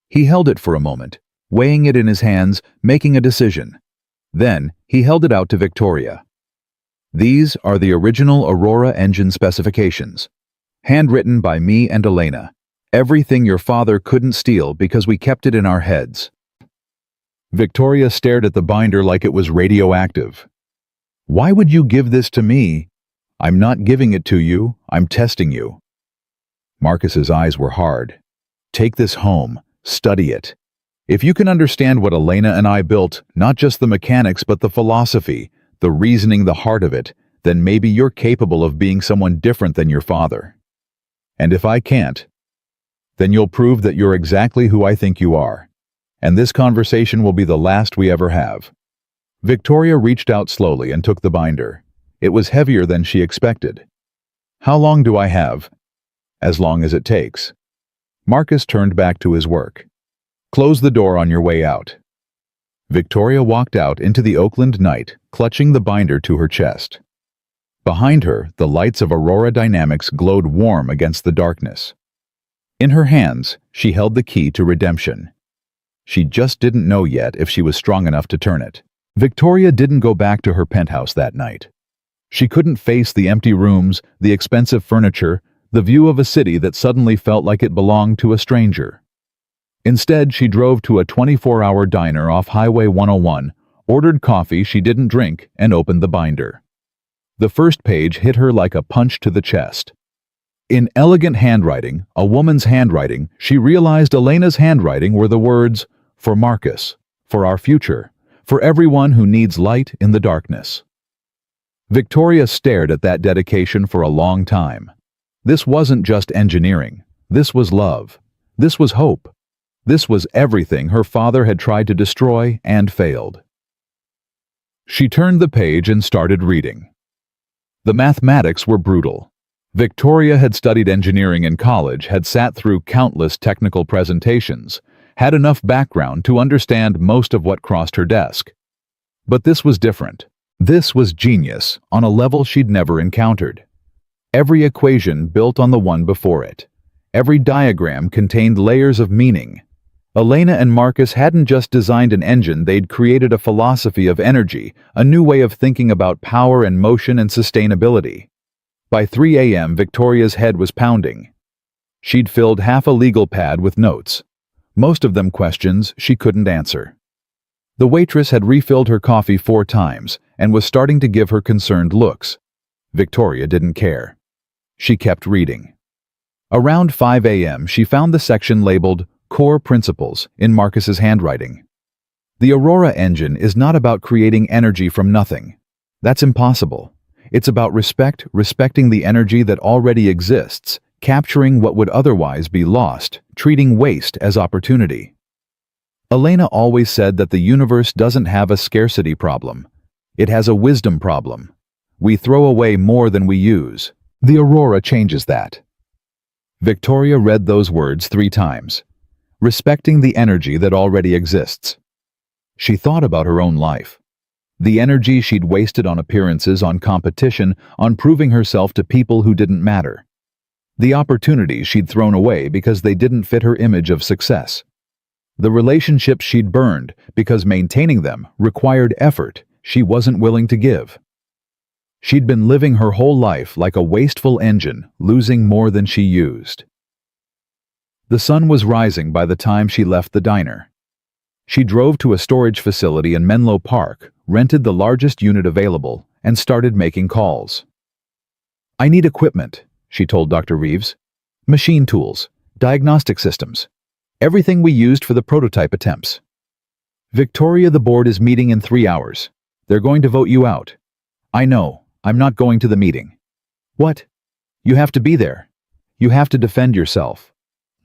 He held it for a moment, weighing it in his hands, making a decision. Then he held it out to Victoria. "These are the original Aurora engine specifications. Handwritten by me and Elena. Everything your father couldn't steal because we kept it in our heads." Victoria stared at the binder like it was radioactive. "Why would you give this to me?" "I'm not giving it to you, I'm testing you." Marcus's eyes were hard. "Take this home, study it. If you can understand what Elena and I built, not just the mechanics but the philosophy, the reasoning, the heart of it, then maybe you're capable of being someone different than your father. And if I can't, then you'll prove that you're exactly who I think you are. And this conversation will be the last we ever have." Victoria reached out slowly and took the binder. It was heavier than she expected. "How long do I have?" "As long as it takes." Marcus turned back to his work. "Close the door on your way out." Victoria walked out into the Oakland night, clutching the binder to her chest. Behind her, the lights of Aurora Dynamics glowed warm against the darkness. In her hands, she held the key to redemption. She just didn't know yet if she was strong enough to turn it. Victoria didn't go back to her penthouse that night. She couldn't face the empty rooms, the expensive furniture, the view of a city that suddenly felt like it belonged to a stranger. Instead, she drove to a 24-hour diner off Highway 101, ordered coffee she didn't drink, and opened the binder. The first page hit her like a punch to the chest. In elegant handwriting, a woman's handwriting, she realized Elena's handwriting were the words, "For Marcus, for our future, for everyone who needs light in the darkness." Victoria stared at that dedication for a long time. This wasn't just engineering. This was love. This was hope. This was everything her father had tried to destroy and failed. She turned the page and started reading. The mathematics were brutal. Victoria had studied engineering in college, had sat through countless technical presentations, had enough background to understand most of what crossed her desk. But this was different. This was genius on a level she'd never encountered. Every equation built on the one before it. Every diagram contained layers of meaning. Elena and Marcus hadn't just designed an engine, they'd created a philosophy of energy, a new way of thinking about power and motion and sustainability. By 3 a.m., Victoria's head was pounding. She'd filled half a legal pad with notes, most of them questions she couldn't answer. The waitress had refilled her coffee 4 times and was starting to give her concerned looks. Victoria didn't care. She kept reading. Around 5 a.m., she found the section labeled Core Principles in Marcus's handwriting. The Aurora engine is not about creating energy from nothing. That's impossible. It's about respecting the energy that already exists, capturing what would otherwise be lost, treating waste as opportunity. Elena always said that the universe doesn't have a scarcity problem. It has a wisdom problem. We throw away more than we use. The Aurora changes that. Victoria read those words 3 times, respecting the energy that already exists. She thought about her own life. The energy she'd wasted on appearances, on competition, on proving herself to people who didn't matter. The opportunities she'd thrown away because they didn't fit her image of success. The relationships she'd burned because maintaining them required effort she wasn't willing to give. She'd been living her whole life like a wasteful engine, losing more than she used. The sun was rising by the time she left the diner. She drove to a storage facility in Menlo Park, rented the largest unit available, and started making calls. "I need equipment," she told Dr. Reeves. "Machine tools, diagnostic systems, everything we used for the prototype attempts." "Victoria, the board is meeting in 3 hours. They're going to vote you out." "I know. I'm not going to the meeting." "What? You have to be there. You have to defend yourself."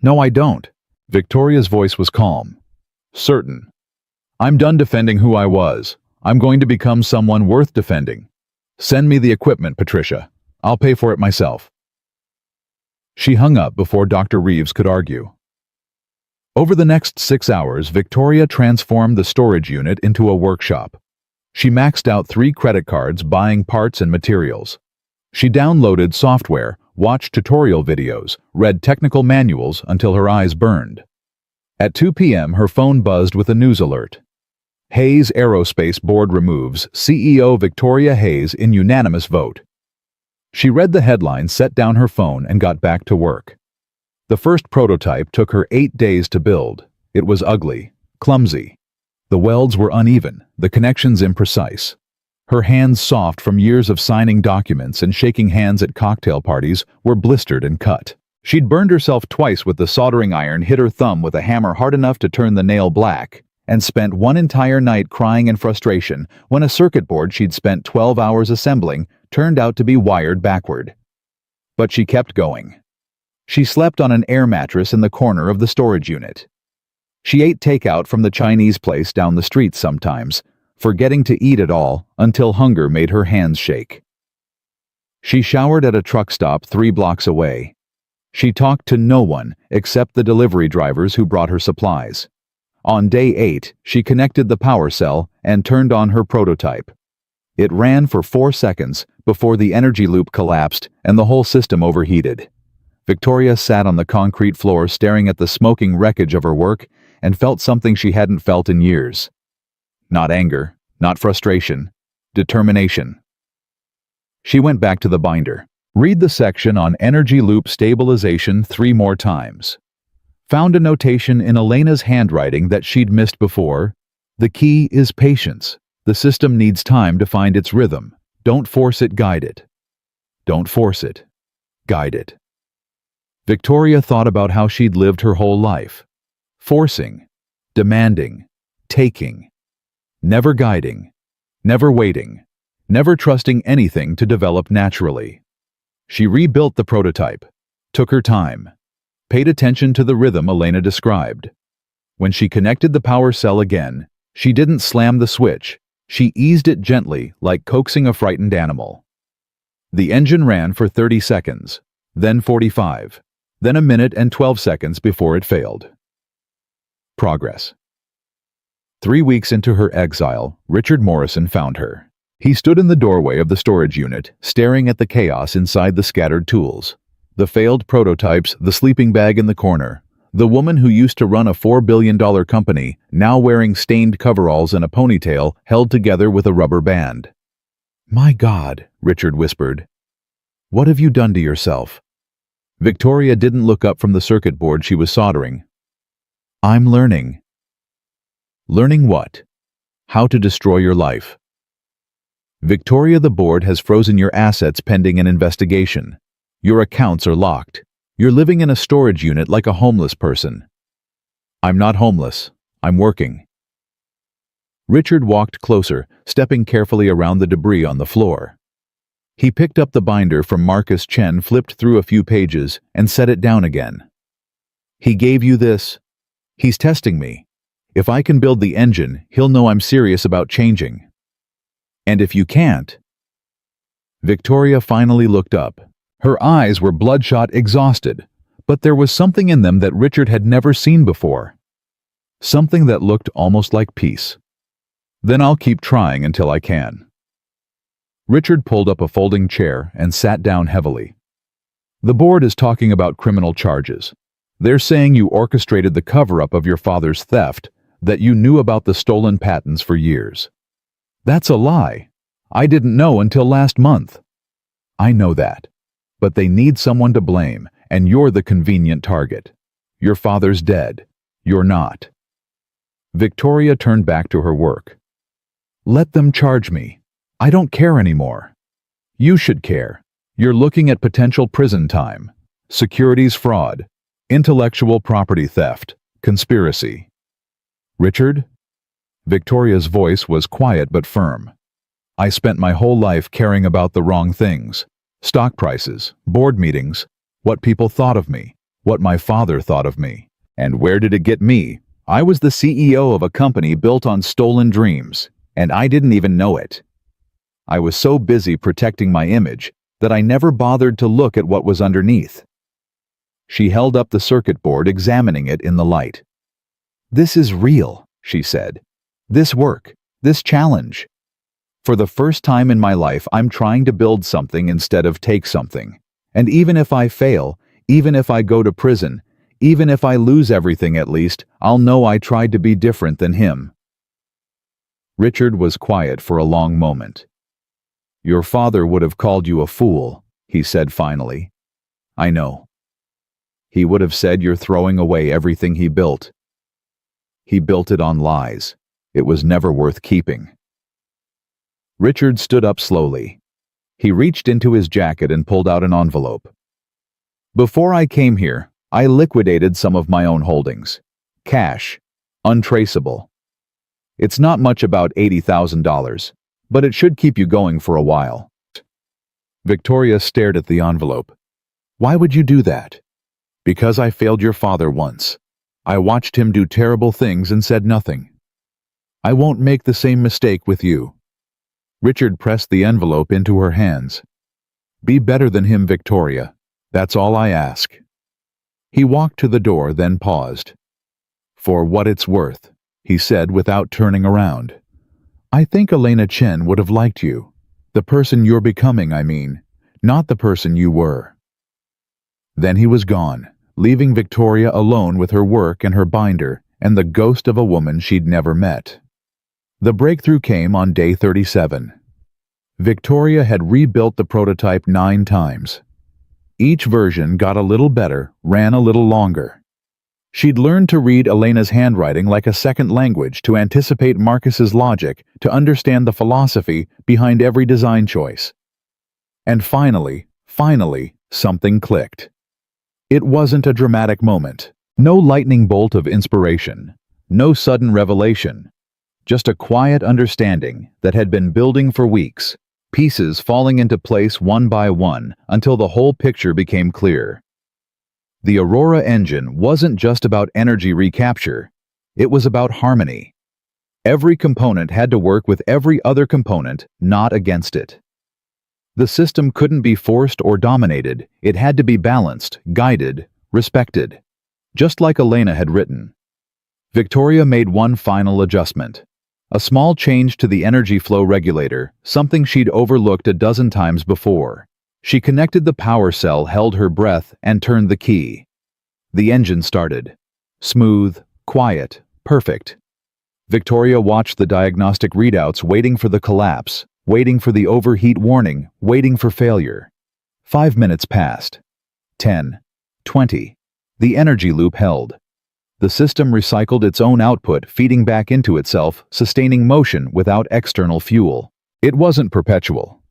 "No, I don't." Victoria's voice was calm. "Certain. I'm done defending who I was. I'm going to become someone worth defending. Send me the equipment, Patricia. I'll pay for it myself." She hung up before Dr. Reeves could argue. Over the next 6 hours, Victoria transformed the storage unit into a workshop. She maxed out 3 credit cards buying parts and materials. She downloaded software, watched tutorial videos, read technical manuals until her eyes burned. At 2 p.m., her phone buzzed with a news alert. Hayes Aerospace Board removes CEO Victoria Hayes in unanimous vote. She read the headline, set down her phone, and got back to work. The first prototype took her 8 days to build. It was ugly, clumsy. The welds were uneven, the connections imprecise. Her hands, soft from years of signing documents and shaking hands at cocktail parties, were blistered and cut. She'd burned herself twice with the soldering iron, hit her thumb with a hammer hard enough to turn the nail black, and spent one entire night crying in frustration when a circuit board she'd spent 12 hours assembling turned out to be wired backward. But she kept going. She slept on an air mattress in the corner of the storage unit. She ate takeout from the Chinese place down the street sometimes, forgetting to eat at all until hunger made her hands shake. She showered at a truck stop 3 blocks away. She talked to no one except the delivery drivers who brought her supplies. On day 8, she connected the power cell and turned on her prototype. It ran for 4 seconds before the energy loop collapsed and the whole system overheated. Victoria sat on the concrete floor staring at the smoking wreckage of her work and felt something she hadn't felt in years. Not anger, not frustration, determination. She went back to the binder. Read the section on energy loop stabilization 3 more times. Found a notation in Elena's handwriting that she'd missed before. The key is patience. The system needs time to find its rhythm. Don't force it, guide it. Don't force it, guide it. Victoria thought about how she'd lived her whole life. Forcing, demanding, taking. Never guiding, never waiting, never trusting anything to develop naturally. She rebuilt the prototype, took her time, paid attention to the rhythm Elena described. When she connected the power cell again, she didn't slam the switch. She eased it gently, like coaxing a frightened animal. The engine ran for 30 seconds, then 45, then a minute and 12 seconds before it failed. Progress. 3 weeks into her exile, Richard Morrison found her. He stood in the doorway of the storage unit, staring at the chaos inside the scattered tools. The failed prototypes, the sleeping bag in the corner. The woman who used to run a $4 billion company, now wearing stained coveralls and a ponytail held together with a rubber band. "My God," Richard whispered. "What have you done to yourself?" Victoria didn't look up from the circuit board she was soldering. "I'm learning." "Learning what?" "How to destroy your life." "Victoria, the board has frozen your assets pending an investigation. Your accounts are locked. You're living in a storage unit like a homeless person." "I'm not homeless. I'm working." Richard walked closer, stepping carefully around the debris on the floor. He picked up the binder from Marcus Chen, flipped through a few pages, and set it down again. "He gave you this? He's testing me. If I can build the engine, he'll know I'm serious about changing. And if you can't—" Victoria finally looked up. Her eyes were bloodshot, exhausted, but there was something in them that Richard had never seen before. Something that looked almost like peace. "Then I'll keep trying until I can." Richard pulled up a folding chair and sat down heavily. "The board is talking about criminal charges. They're saying you orchestrated the cover-up of your father's theft, that you knew about the stolen patents for years." "That's a lie. I didn't know until last month." "I know that. But they need someone to blame, and you're the convenient target. Your father's dead. You're not." Victoria turned back to her work. "Let them charge me. I don't care anymore." "You should care. You're looking at potential prison time, securities fraud, intellectual property theft, conspiracy." "Richard?" Victoria's voice was quiet but firm. "I spent my whole life caring about the wrong things. Stock prices, board meetings, what people thought of me, what my father thought of me. And where did it get me? I was the CEO of a company built on stolen dreams, and I didn't even know it. I was so busy protecting my image that I never bothered to look at what was underneath." She held up the circuit board, examining it in the light. "This is real," she said. "This work, this challenge. For the first time in my life, I'm trying to build something instead of take something. And even if I fail, even if I go to prison, even if I lose everything, at least, I'll know I tried to be different than him." Richard was quiet for a long moment. "Your father would have called you a fool," he said finally. "I know. He would have said you're throwing away everything he built. He built it on lies. It was never worth keeping." Richard stood up slowly. He reached into his jacket and pulled out an envelope. "Before I came here, I liquidated some of my own holdings. Cash. Untraceable. It's not much, about $80,000, but it should keep you going for a while." Victoria stared at the envelope. "Why would you do that?" "Because I failed your father once. I watched him do terrible things and said nothing. I won't make the same mistake with you." Richard pressed the envelope into her hands. "Be better than him, Victoria. That's all I ask." He walked to the door, then paused. "For what it's worth," he said without turning around, "I think Elena Chen would have liked you. The person you're becoming, I mean, not the person you were." Then he was gone, leaving Victoria alone with her work and her binder and the ghost of a woman she'd never met. The breakthrough came on day 37. Victoria had rebuilt the prototype 9 times. Each version got a little better, ran a little longer. She'd learned to read Elena's handwriting like a second language, to anticipate Marcus's logic, to understand the philosophy behind every design choice. And finally, something clicked. It wasn't a dramatic moment. No lightning bolt of inspiration. No sudden revelation. Just a quiet understanding that had been building for weeks, pieces falling into place one by one until the whole picture became clear. The Aurora engine wasn't just about energy recapture. It was about harmony. Every component had to work with every other component, not against it. The system couldn't be forced or dominated. It had to be balanced, guided, respected. Just like Elena had written. Victoria made one final adjustment. A small change to the energy flow regulator, something she'd overlooked a dozen times before. She connected the power cell, held her breath, and turned the key. The engine started. Smooth, quiet, perfect. Victoria watched the diagnostic readouts, waiting for the collapse, waiting for the overheat warning, waiting for failure. 5 minutes passed. 10. 20. The energy loop held. The system recycled its own output, feeding back into itself, sustaining motion without external fuel. It wasn't perpetual.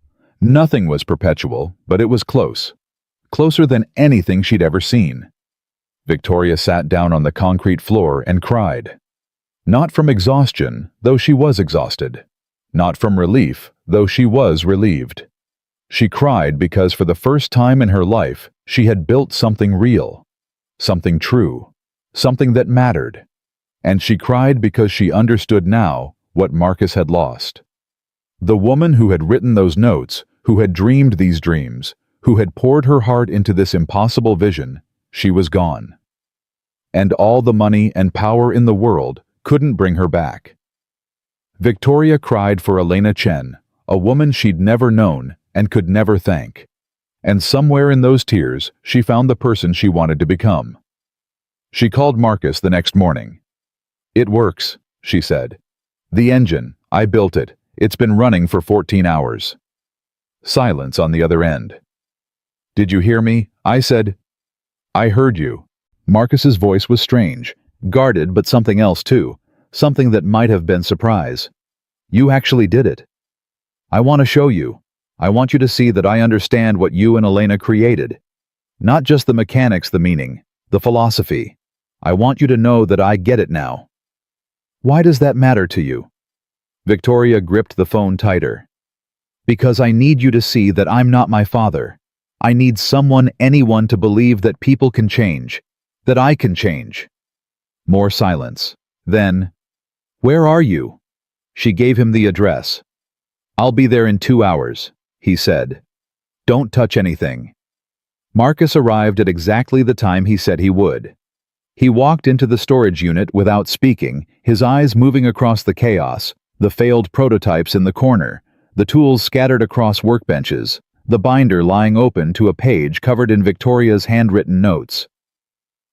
Nothing was perpetual, but it was close. closer than anything she'd ever seen. Victoria sat down on the concrete floor and cried. Not from exhaustion, though she was exhausted. Not from relief, though she was relieved. She cried because for the first time in her life, she had built something real, something true, something that mattered. And she cried because she understood now what Marcus had lost. The woman who had written those notes, who had dreamed these dreams, who had poured her heart into this impossible vision, she was gone. And all the money and power in the world couldn't bring her back. Victoria cried for Elena Chen, a woman she'd never known and could never thank. And somewhere in those tears, she found the person she wanted to become. She called Marcus the next morning. "It works," she said. "The engine, I built it. It's been running for 14 hours. Silence on the other end. "Did you hear me?" I said. "I heard you." Marcus's voice was strange, guarded but something else too, something that might have been surprise. "You actually did it. I want to show you. I want you to see that I understand what you and Elena created. Not just the mechanics, the meaning, the philosophy. I want you to know that I get it now." "Why does that matter to you?" Victoria gripped the phone tighter. "Because I need you to see that I'm not my father. I need someone, anyone, to believe that people can change, that I can change." More silence. Then, "Where are you?" She gave him the address. "I'll be there in 2 hours," he said. "Don't touch anything." Marcus arrived at exactly the time he said he would. He walked into the storage unit without speaking, his eyes moving across the chaos, the failed prototypes in the corner, the tools scattered across workbenches, the binder lying open to a page covered in Victoria's handwritten notes.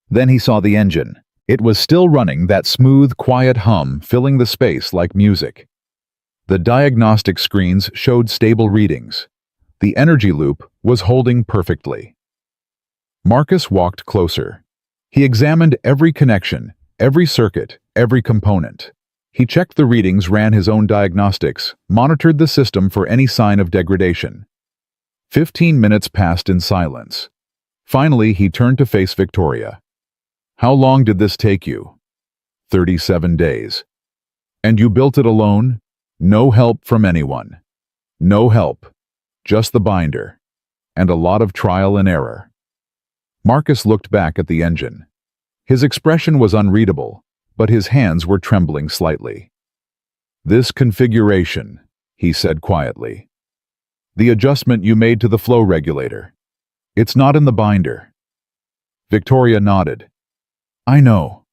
Then he saw the engine. It was still running, that smooth, quiet hum filling the space like music. The diagnostic screens showed stable readings. The energy loop was holding perfectly. Marcus walked closer. He examined every connection, every circuit, every component. He checked the readings, ran his own diagnostics, monitored the system for any sign of degradation. 15 minutes passed in silence. Finally, he turned to face Victoria. "How long did this take you?" 37 days. "And you built it alone? No help from anyone?" "No help. Just the binder. And a lot of trial and error." Marcus looked back at the engine. His expression was unreadable, but his hands were trembling slightly. "This configuration," he said quietly. "The adjustment you made to the flow regulator. It's not in the binder." Victoria nodded. "I know.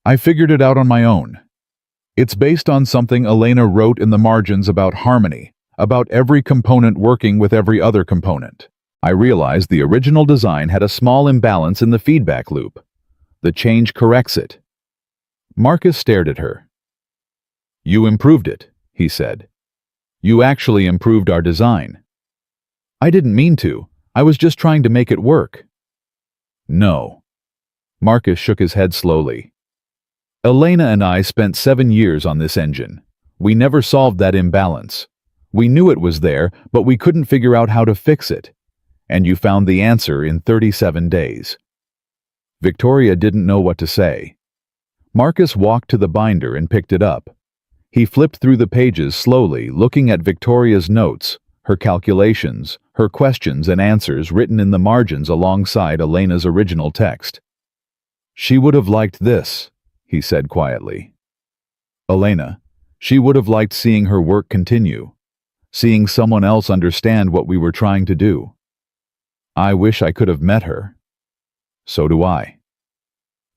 I figured it out on my own. It's based on something Elena wrote in the margins about harmony, about every component working with every other component. I realized the original design had a small imbalance in the feedback loop. The change corrects it." Marcus stared at her. "You improved it," he said. "You actually improved our design." "I didn't mean to. I was just trying to make it work." "No." Marcus shook his head slowly. "Elena and I spent 7 years on this engine. We never solved that imbalance. We knew it was there, but we couldn't figure out how to fix it. And you found the answer in 37 days. Victoria didn't know what to say. Marcus walked to the binder and picked it up. He flipped through the pages slowly, looking at Victoria's notes, her calculations, her questions and answers written in the margins alongside Elena's original text. "She would have liked this," he said quietly. "Elena, she would have liked seeing her work continue, seeing someone else understand what we were trying to do. I wish I could have met her." "So do I."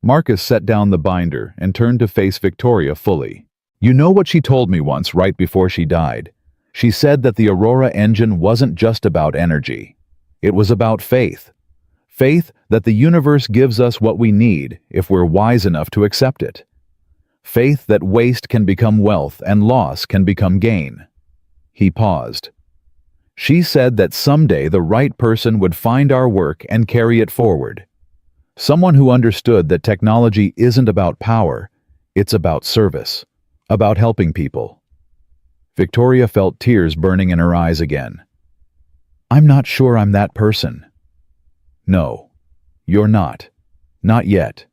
Marcus set down the binder and turned to face Victoria fully. "You know what she told me once right before she died? She said that the Aurora engine wasn't just about energy. It was about faith. Faith that the universe gives us what we need if we're wise enough to accept it. Faith that waste can become wealth and loss can become gain." He paused. "She said that someday the right person would find our work and carry it forward. Someone who understood that technology isn't about power, it's about service, about helping people." Victoria felt tears burning in her eyes again. "I'm not sure I'm that person." No, you're not. Not yet.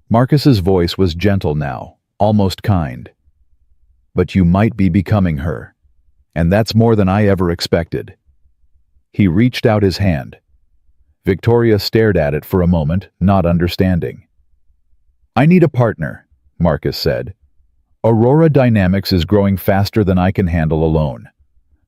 Marcus's voice was gentle now, almost kind. But you might be becoming her. And that's more than I ever expected. He reached out his hand. Victoria stared at it for a moment, not understanding. I need a partner, Marcus said. Aurora Dynamics is growing faster than I can handle alone.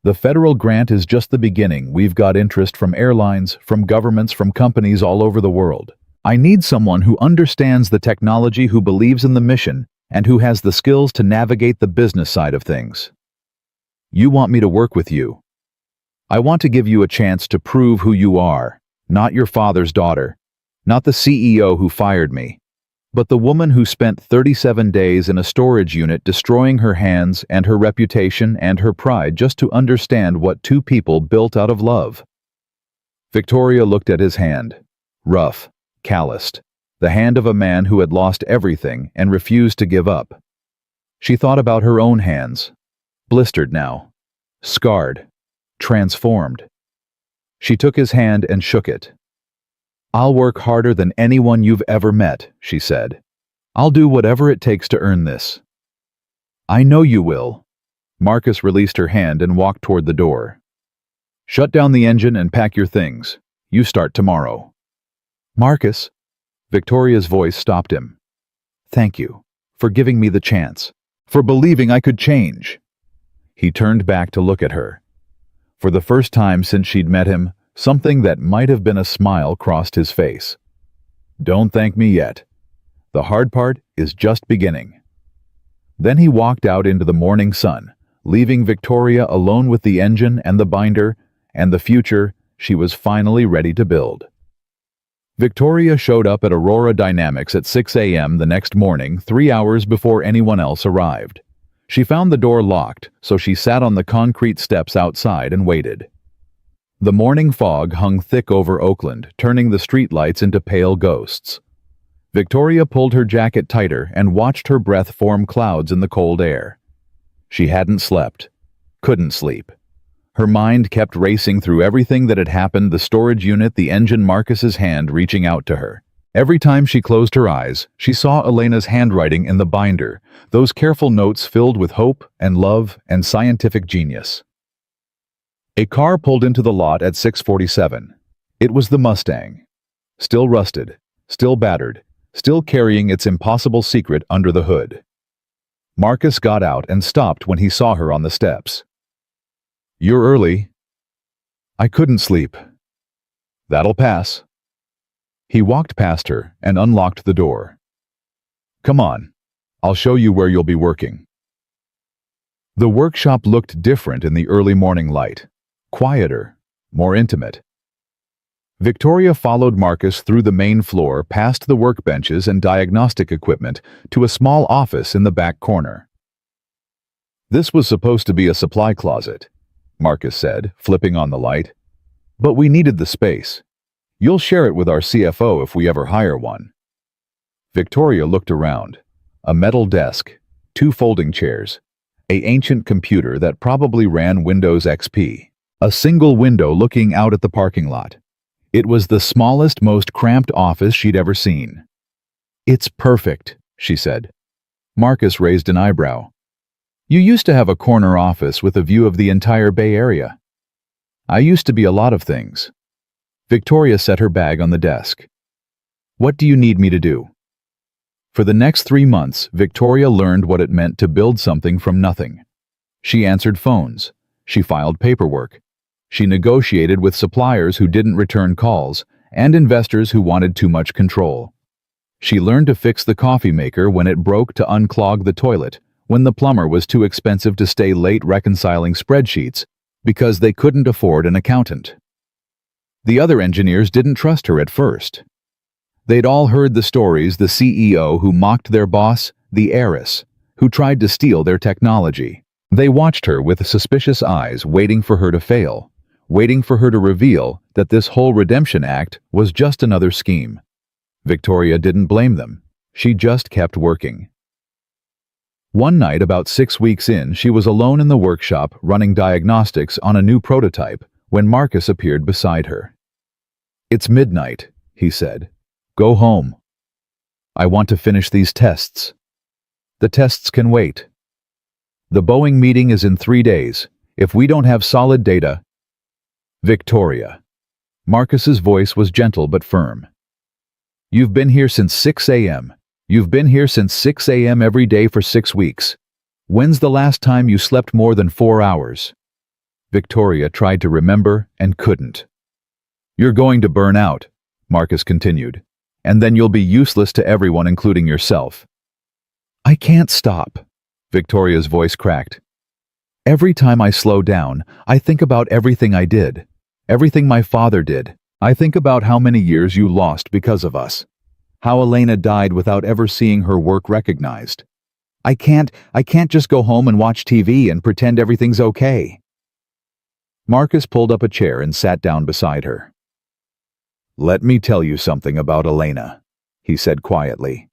The federal grant is just the beginning. We've got interest from airlines, from governments, from companies all over the world. I need someone who understands the technology, who believes in the mission, and who has the skills to navigate the business side of things. You want me to work with you. I want to give you a chance to prove who you are, not your father's daughter, not the CEO who fired me, but the woman who spent 37 days in a storage unit destroying her hands and her reputation and her pride just to understand what two people built out of love. Victoria looked at his hand, rough, calloused, the hand of a man who had lost everything and refused to give up. She thought about her own hands, blistered now, scarred, transformed. She took his hand and shook it. I'll work harder than anyone you've ever met, she said. I'll do whatever it takes to earn this. I know you will. Marcus released her hand and walked toward the door. Shut down the engine and pack your things. You start tomorrow. Marcus, Victoria's voice stopped him. Thank you for giving me the chance, for believing I could change. He turned back to look at her. For the first time since she'd met him, something that might have been a smile crossed his face. Don't thank me yet. The hard part is just beginning. Then he walked out into the morning sun, leaving Victoria alone with the engine and the binder and the future she was finally ready to build. Victoria showed up at Aurora Dynamics at 6 a.m. the next morning, 3 hours before anyone else arrived. She found the door locked, so she sat on the concrete steps outside and waited. The morning fog hung thick over Oakland, turning the streetlights into pale ghosts. Victoria pulled her jacket tighter and watched her breath form clouds in the cold air. She hadn't slept, couldn't sleep. Her mind kept racing through everything that had happened, the storage unit, the engine, Marcus's hand reaching out to her. Every time she closed her eyes, she saw Elena's handwriting in the binder, those careful notes filled with hope and love and scientific genius. A car pulled into the lot at 6:47. It was the Mustang. Still rusted, still battered, still carrying its impossible secret under the hood. Marcus got out and stopped when he saw her on the steps. You're early. I couldn't sleep. That'll pass. He walked past her and unlocked the door. Come on, I'll show you where you'll be working. The workshop looked different in the early morning light. Quieter, more intimate. Victoria followed Marcus through the main floor, past the workbenches and diagnostic equipment, to a small office in the back corner. This was supposed to be a supply closet, Marcus said, flipping on the light. But we needed the space. You'll share it with our CFO if we ever hire one. Victoria looked around. A metal desk, 2 folding chairs, an ancient computer that probably ran Windows XP. A single window looking out at the parking lot. It was the smallest, most cramped office she'd ever seen. It's perfect, she said. Marcus raised an eyebrow. You used to have a corner office with a view of the entire Bay Area. I used to be a lot of things. Victoria set her bag on the desk. What do you need me to do? For the next 3 months, Victoria learned what it meant to build something from nothing. She answered phones. She filed paperwork. She negotiated with suppliers who didn't return calls and investors who wanted too much control. She learned to fix the coffee maker when it broke, to unclog the toilet when the plumber was too expensive, to stay late reconciling spreadsheets because they couldn't afford an accountant. The other engineers didn't trust her at first. They'd all heard the stories, the CEO who mocked their boss, the heiress who tried to steal their technology. They watched her with suspicious eyes, waiting for her to fail, waiting for her to reveal that this whole redemption act was just another scheme. Victoria didn't blame them. She just kept working. One night, about 6 weeks in, she was alone in the workshop running diagnostics on a new prototype when Marcus appeared beside her. "It's midnight," he said. "Go home. I want to finish these tests." "The tests can wait. The Boeing meeting is in 3 days. If we don't have solid data—" "Victoria." Marcus's voice was gentle but firm. "You've been here since 6 a.m. You've been here since 6 a.m. every day for 6 weeks. When's the last time you slept more than 4 hours?" Victoria tried to remember and couldn't. "You're going to burn out," Marcus continued, "and then you'll be useless to everyone, including yourself." "I can't stop," Victoria's voice cracked. "Every time I slow down, I think about everything I did, everything my father did. I think about how many years you lost because of us, how Elena died without ever seeing her work recognized. I can't just go home and watch TV and pretend everything's okay." Marcus pulled up a chair and sat down beside her. "Let me tell you something about Elena," he said quietly.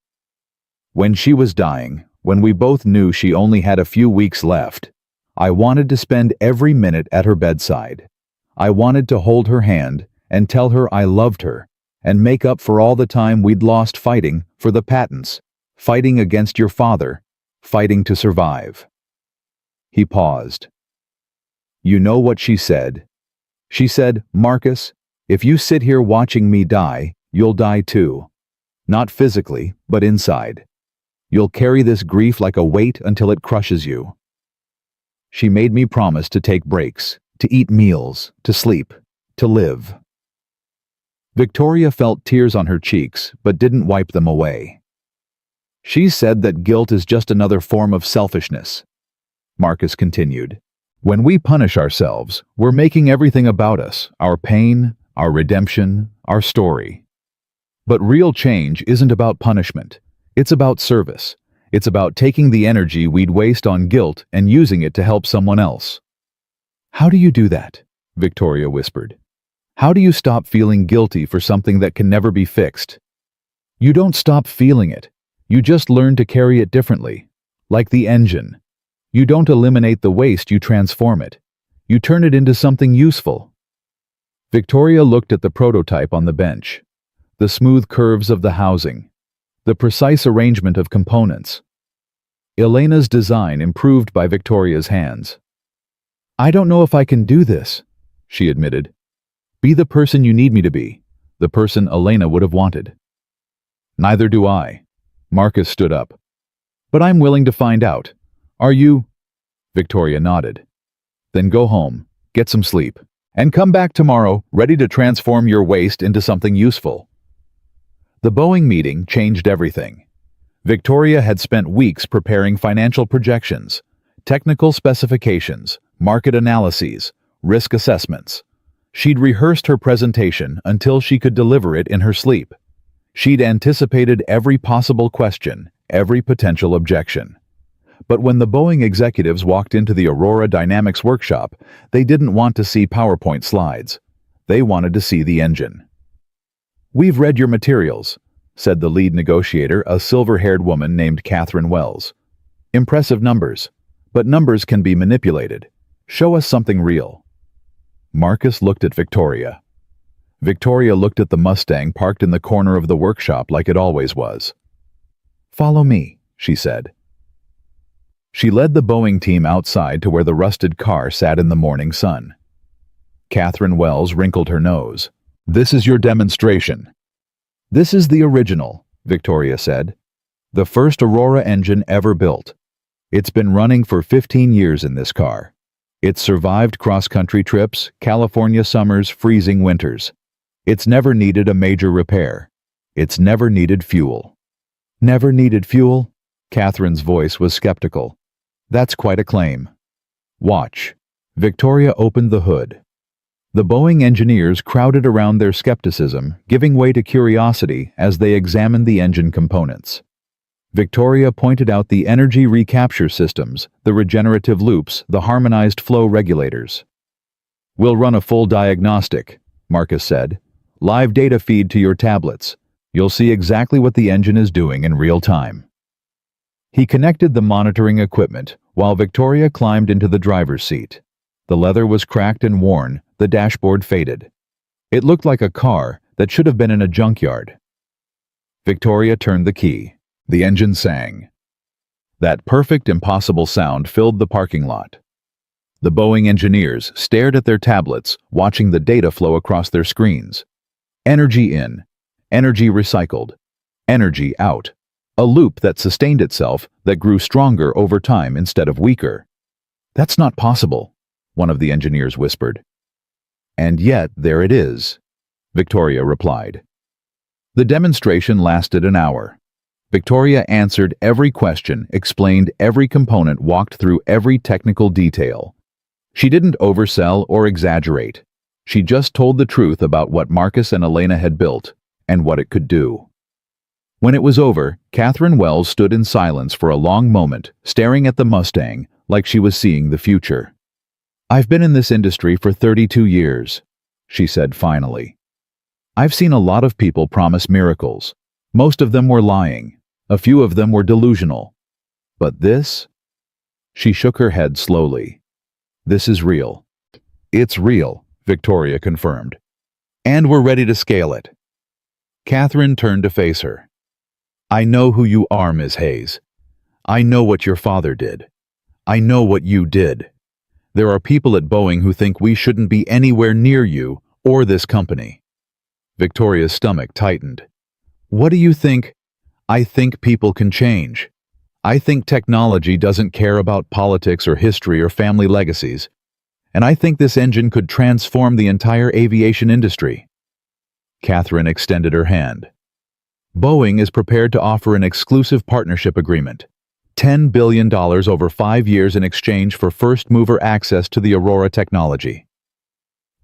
"When she was dying, when we both knew she only had a few weeks left, I wanted to spend every minute at her bedside. I wanted to hold her hand and tell her I loved her and make up for all the time we'd lost fighting for the patents, fighting against your father, fighting to survive." He paused. "You know what she said? She said, 'Marcus, if you sit here watching me die, you'll die too. Not physically, but inside. You'll carry this grief like a weight until it crushes you.' She made me promise to take breaks, to eat meals, to sleep, to live." Victoria felt tears on her cheeks, but didn't wipe them away. "She said that guilt is just another form of selfishness," Marcus continued. "When we punish ourselves, we're making everything about us, our pain, our redemption, our story. But real change isn't about punishment. It's about service. It's about taking the energy we'd waste on guilt and using it to help someone else." "How do you do that?" Victoria whispered. "How do you stop feeling guilty for something that can never be fixed?" "You don't stop feeling it. You just learn to carry it differently. Like the engine. You don't eliminate the waste, you transform it. You turn it into something useful." Victoria looked at the prototype on the bench. The smooth curves of the housing. The precise arrangement of components. Elena's design improved by Victoria's hands. "I don't know if I can do this," she admitted. "Be the person you need me to be, the person Elena would have wanted." "Neither do I." Marcus stood up. "But I'm willing to find out. Are you—" Victoria nodded. "Then go home, get some sleep, and come back tomorrow ready to transform your waste into something useful." The Boeing meeting changed everything. Victoria had spent weeks preparing financial projections, technical specifications, market analyses, risk assessments. She'd rehearsed her presentation until she could deliver it in her sleep. She'd anticipated every possible question, every potential objection. But when the Boeing executives walked into the Aurora Dynamics workshop, they didn't want to see PowerPoint slides. They wanted to see the engine. "We've read your materials," said the lead negotiator, a silver-haired woman named Catherine Wells. "Impressive numbers. But numbers can be manipulated. Show us something real." Marcus looked at Victoria. Victoria looked at the Mustang parked in the corner of the workshop like it always was. "Follow me," she said. She led the Boeing team outside to where the rusted car sat in the morning sun. Catherine Wells wrinkled her nose. "This is your demonstration." "This is the original," Victoria said. "The first Aurora engine ever built. It's been running for 15 years in this car. It's survived cross-country trips, California summers, freezing winters. It's never needed a major repair. It's never needed fuel." "Never needed fuel?" Catherine's voice was skeptical. "That's quite a claim." "Watch." Victoria opened the hood. The Boeing engineers crowded around their skepticism, giving way to curiosity as they examined the engine components. Victoria pointed out the energy recapture systems, the regenerative loops, the harmonized flow regulators. "We'll run a full diagnostic," Marcus said. "Live data feed to your tablets. You'll see exactly what the engine is doing in real time." He connected the monitoring equipment while Victoria climbed into the driver's seat. The leather was cracked and worn, the dashboard faded. It looked like a car that should have been in a junkyard. Victoria turned the key. The engine sang. That perfect, impossible sound filled the parking lot. The Boeing engineers stared at their tablets, watching the data flow across their screens. Energy in, energy recycled, energy out. A loop that sustained itself, that grew stronger over time instead of weaker. "That's not possible," one of the engineers whispered. "And yet, there it is," Victoria replied. The demonstration lasted an hour. Victoria answered every question, explained every component, walked through every technical detail. She didn't oversell or exaggerate. She just told the truth about what Marcus and Elena had built and what it could do. When it was over, Catherine Wells stood in silence for a long moment, staring at the Mustang like she was seeing the future. "I've been in this industry for 32 years, she said finally. "I've seen a lot of people promise miracles. Most of them were lying. A few of them were delusional. But this?" She shook her head slowly. "This is real." "It's real," Victoria confirmed. "And we're ready to scale it." Catherine turned to face her. "I know who you are, Ms. Hayes. I know what your father did. I know what you did. There are people at Boeing who think we shouldn't be anywhere near you or this company." Victoria's stomach tightened. "What do you think?" "I think people can change. I think technology doesn't care about politics or history or family legacies. And I think this engine could transform the entire aviation industry." Catherine extended her hand. "Boeing is prepared to offer an exclusive partnership agreement. $10 billion over 5 years in exchange for first-mover access to the Aurora technology."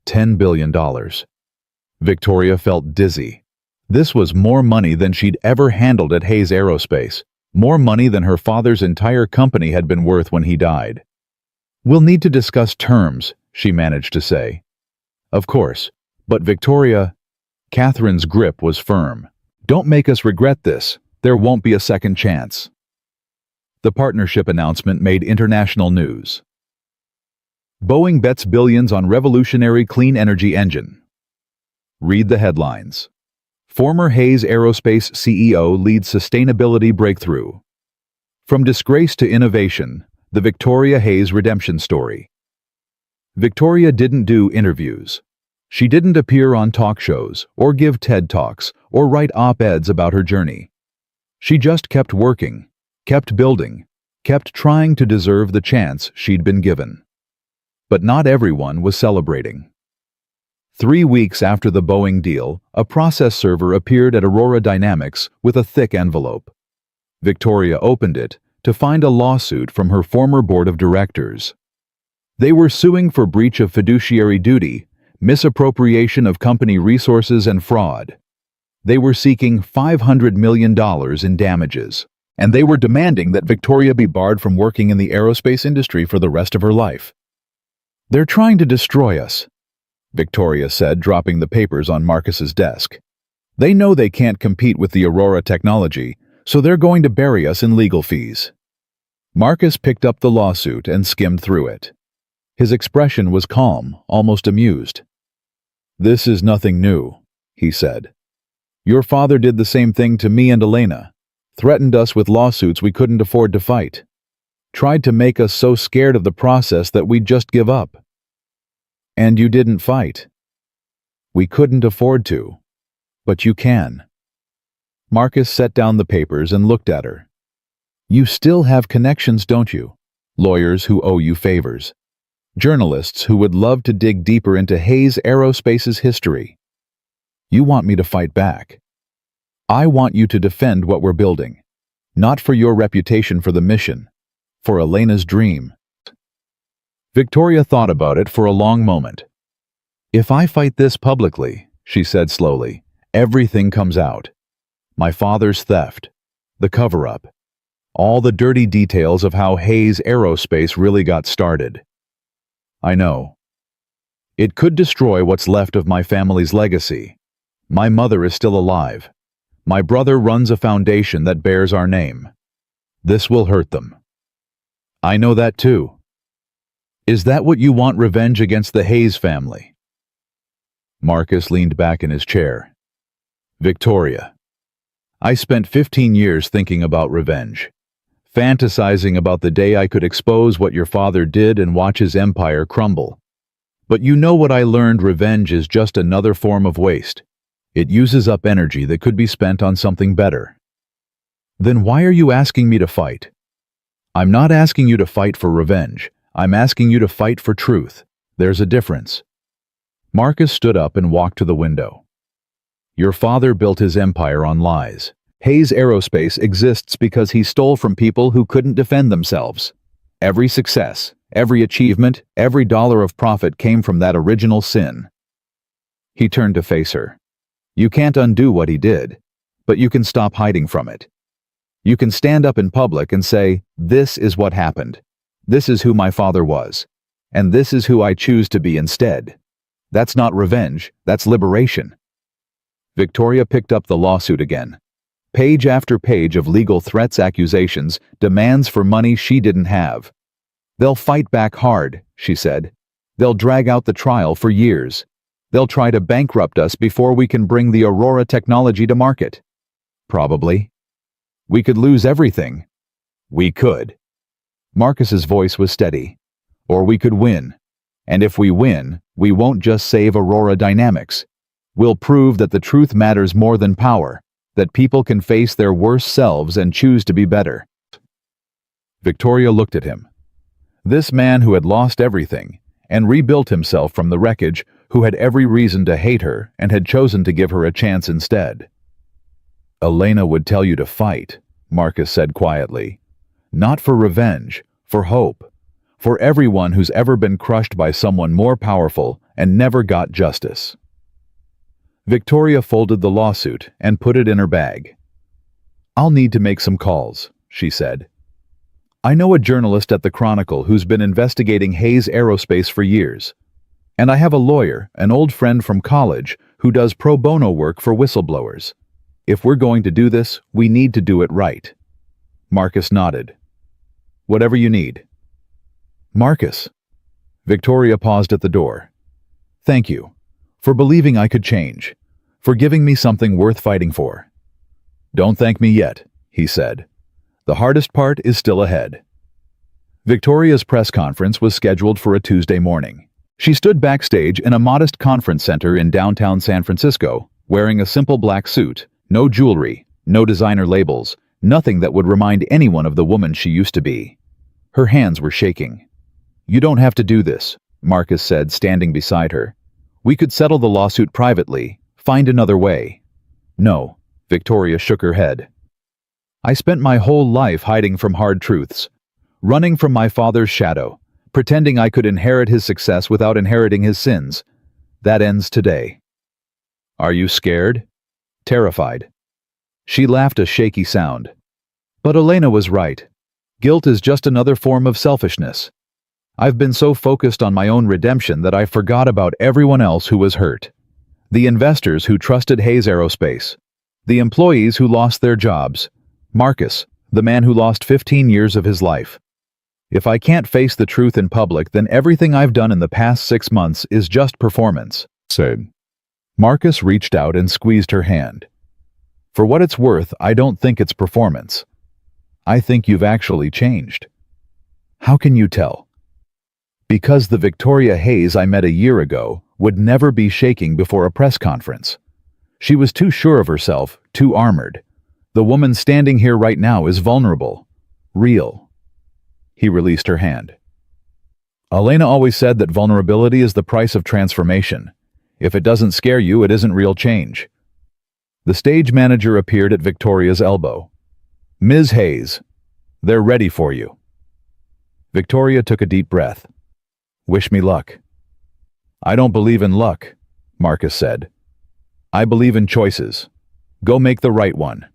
$10 billion. Victoria felt dizzy. This was more money than she'd ever handled at Hayes Aerospace, more money than her father's entire company had been worth when he died. "We'll need to discuss terms," she managed to say. "Of course, but Victoria..." Catherine's grip was firm. "Don't make us regret this. There won't be a second chance." The partnership announcement made international news. Boeing bets billions on revolutionary clean energy engine. Read the headlines. Former Hayes Aerospace CEO leads sustainability breakthrough. From disgrace to innovation, the Victoria Hayes redemption story. Victoria didn't do interviews. She didn't appear on talk shows, or give TED Talks, or write op-eds about her journey. She just kept working, kept building, kept trying to deserve the chance she'd been given. But not everyone was celebrating. 3 weeks after the Boeing deal, a process server appeared at Aurora Dynamics with a thick envelope. Victoria opened it to find a lawsuit from her former board of directors. They were suing for breach of fiduciary duty, misappropriation of company resources, and fraud. They were seeking $500 million in damages, and they were demanding that Victoria be barred from working in the aerospace industry for the rest of her life. "They're trying to destroy us," Victoria said, dropping the papers on Marcus's desk. "They know they can't compete with the Aurora technology, so they're going to bury us in legal fees." Marcus picked up the lawsuit and skimmed through it. His expression was calm, almost amused. "This is nothing new," he said. "Your father did the same thing to me and Elena, threatened us with lawsuits we couldn't afford to fight, tried to make us so scared of the process that we'd just give up. And you didn't fight. We couldn't afford to, but you can." Marcus set down the papers and looked at her. "You still have connections, don't you? Lawyers who owe you favors. Journalists who would love to dig deeper into Hayes Aerospace's history. You want me to fight back. I want you to defend what we're building, not for your reputation for the mission, for Elena's dream." Victoria thought about it for a long moment. "If I fight this publicly," she said slowly, "everything comes out. My father's theft, the cover-up, all the dirty details of how Hayes Aerospace really got started. I know. It could destroy what's left of my family's legacy. My mother is still alive. My brother runs a foundation that bears our name. This will hurt them. I know that too. Is that what you want, revenge against the Hayes family?" Marcus leaned back in his chair. Victoria. I spent 15 years thinking about revenge, fantasizing about the day I could expose what your father did and watch his empire crumble. But you know what I learned? Revenge is just another form of waste. It uses up energy that could be spent on something better. Then why are you asking me to fight? I'm not asking you to fight for revenge. I'm asking you to fight for truth. There's a difference. Marcus stood up and walked to the window. Your father built his empire on lies. Hayes Aerospace exists because he stole from people who couldn't defend themselves. Every success, every achievement, every dollar of profit came from that original sin. He turned to face her. You can't undo what he did, but you can stop hiding from it. You can stand up in public and say, this is what happened. This is who my father was. And this is who I choose to be instead. That's not revenge, that's liberation. Victoria picked up the lawsuit again. Page after page of legal threats, accusations, demands for money she didn't have. They'll fight back hard, she said. They'll drag out the trial for years. They'll try to bankrupt us before we can bring the Aurora technology to market. Probably. We could lose everything. We could. Marcus's voice was steady. Or we could win. And if we win, we won't just save Aurora Dynamics. We'll prove that the truth matters more than power, that people can face their worst selves and choose to be better. Victoria looked at him. This man who had lost everything and rebuilt himself from the wreckage, who had every reason to hate her and had chosen to give her a chance instead. Elena would tell you to fight, Marcus said quietly. Not for revenge, for hope. For everyone who's ever been crushed by someone more powerful and never got justice. Victoria folded the lawsuit and put it in her bag. I'll need to make some calls, she said. I know a journalist at the Chronicle who's been investigating Hayes Aerospace for years. And I have a lawyer, an old friend from college, who does pro bono work for whistleblowers. If we're going to do this, we need to do it right. Marcus nodded. Whatever you need. Marcus. Victoria paused at the door. Thank you. For believing I could change. For giving me something worth fighting for. Don't thank me yet, he said. The hardest part is still ahead. Victoria's press conference was scheduled for a Tuesday morning. She stood backstage in a modest conference center in downtown San Francisco, wearing a simple black suit, no jewelry, no designer labels, nothing that would remind anyone of the woman she used to be. Her hands were shaking. You don't have to do this, Marcus said, standing beside her. We could settle the lawsuit privately, find another way. No, Victoria shook her head. I spent my whole life hiding from hard truths, running from my father's shadow, pretending I could inherit his success without inheriting his sins. That ends today. Are you scared? Terrified. She laughed a shaky sound. But Elena was right. Guilt is just another form of selfishness. I've been so focused on my own redemption that I forgot about everyone else who was hurt. The investors who trusted Hayes Aerospace. The employees who lost their jobs. Marcus, the man who lost 15 years of his life. If I can't face the truth in public, then everything I've done in the past 6 months is just performance, said. Marcus reached out and squeezed her hand. For what it's worth, I don't think it's performance. I think you've actually changed. How can you tell? Because the Victoria Hayes I met a year ago would never be shaking before a press conference. She was too sure of herself, too armored. The woman standing here right now is vulnerable. Real. He released her hand. Elena always said that vulnerability is the price of transformation. If it doesn't scare you, it isn't real change. The stage manager appeared at Victoria's elbow. Ms. Hayes, they're ready for you. Victoria took a deep breath. Wish me luck. I don't believe in luck, Marcus said. I believe in choices. Go make the right one.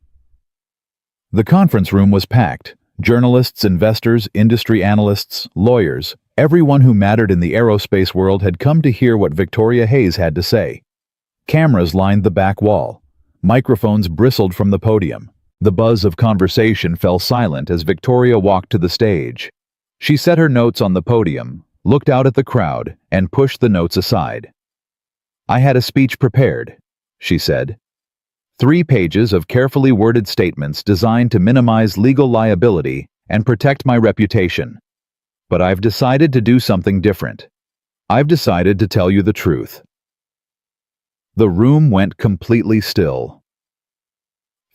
The conference room was packed. Journalists, investors, industry analysts, lawyers, everyone who mattered in the aerospace world had come to hear what Victoria Hayes had to say. Cameras lined the back wall. Microphones bristled from the podium. The buzz of conversation fell silent as Victoria walked to the stage. She set her notes on the podium, looked out at the crowd, and pushed the notes aside. I had a speech prepared, she said. 3 pages of carefully worded statements designed to minimize legal liability and protect my reputation. But I've decided to do something different. I've decided to tell you the truth. The room went completely still.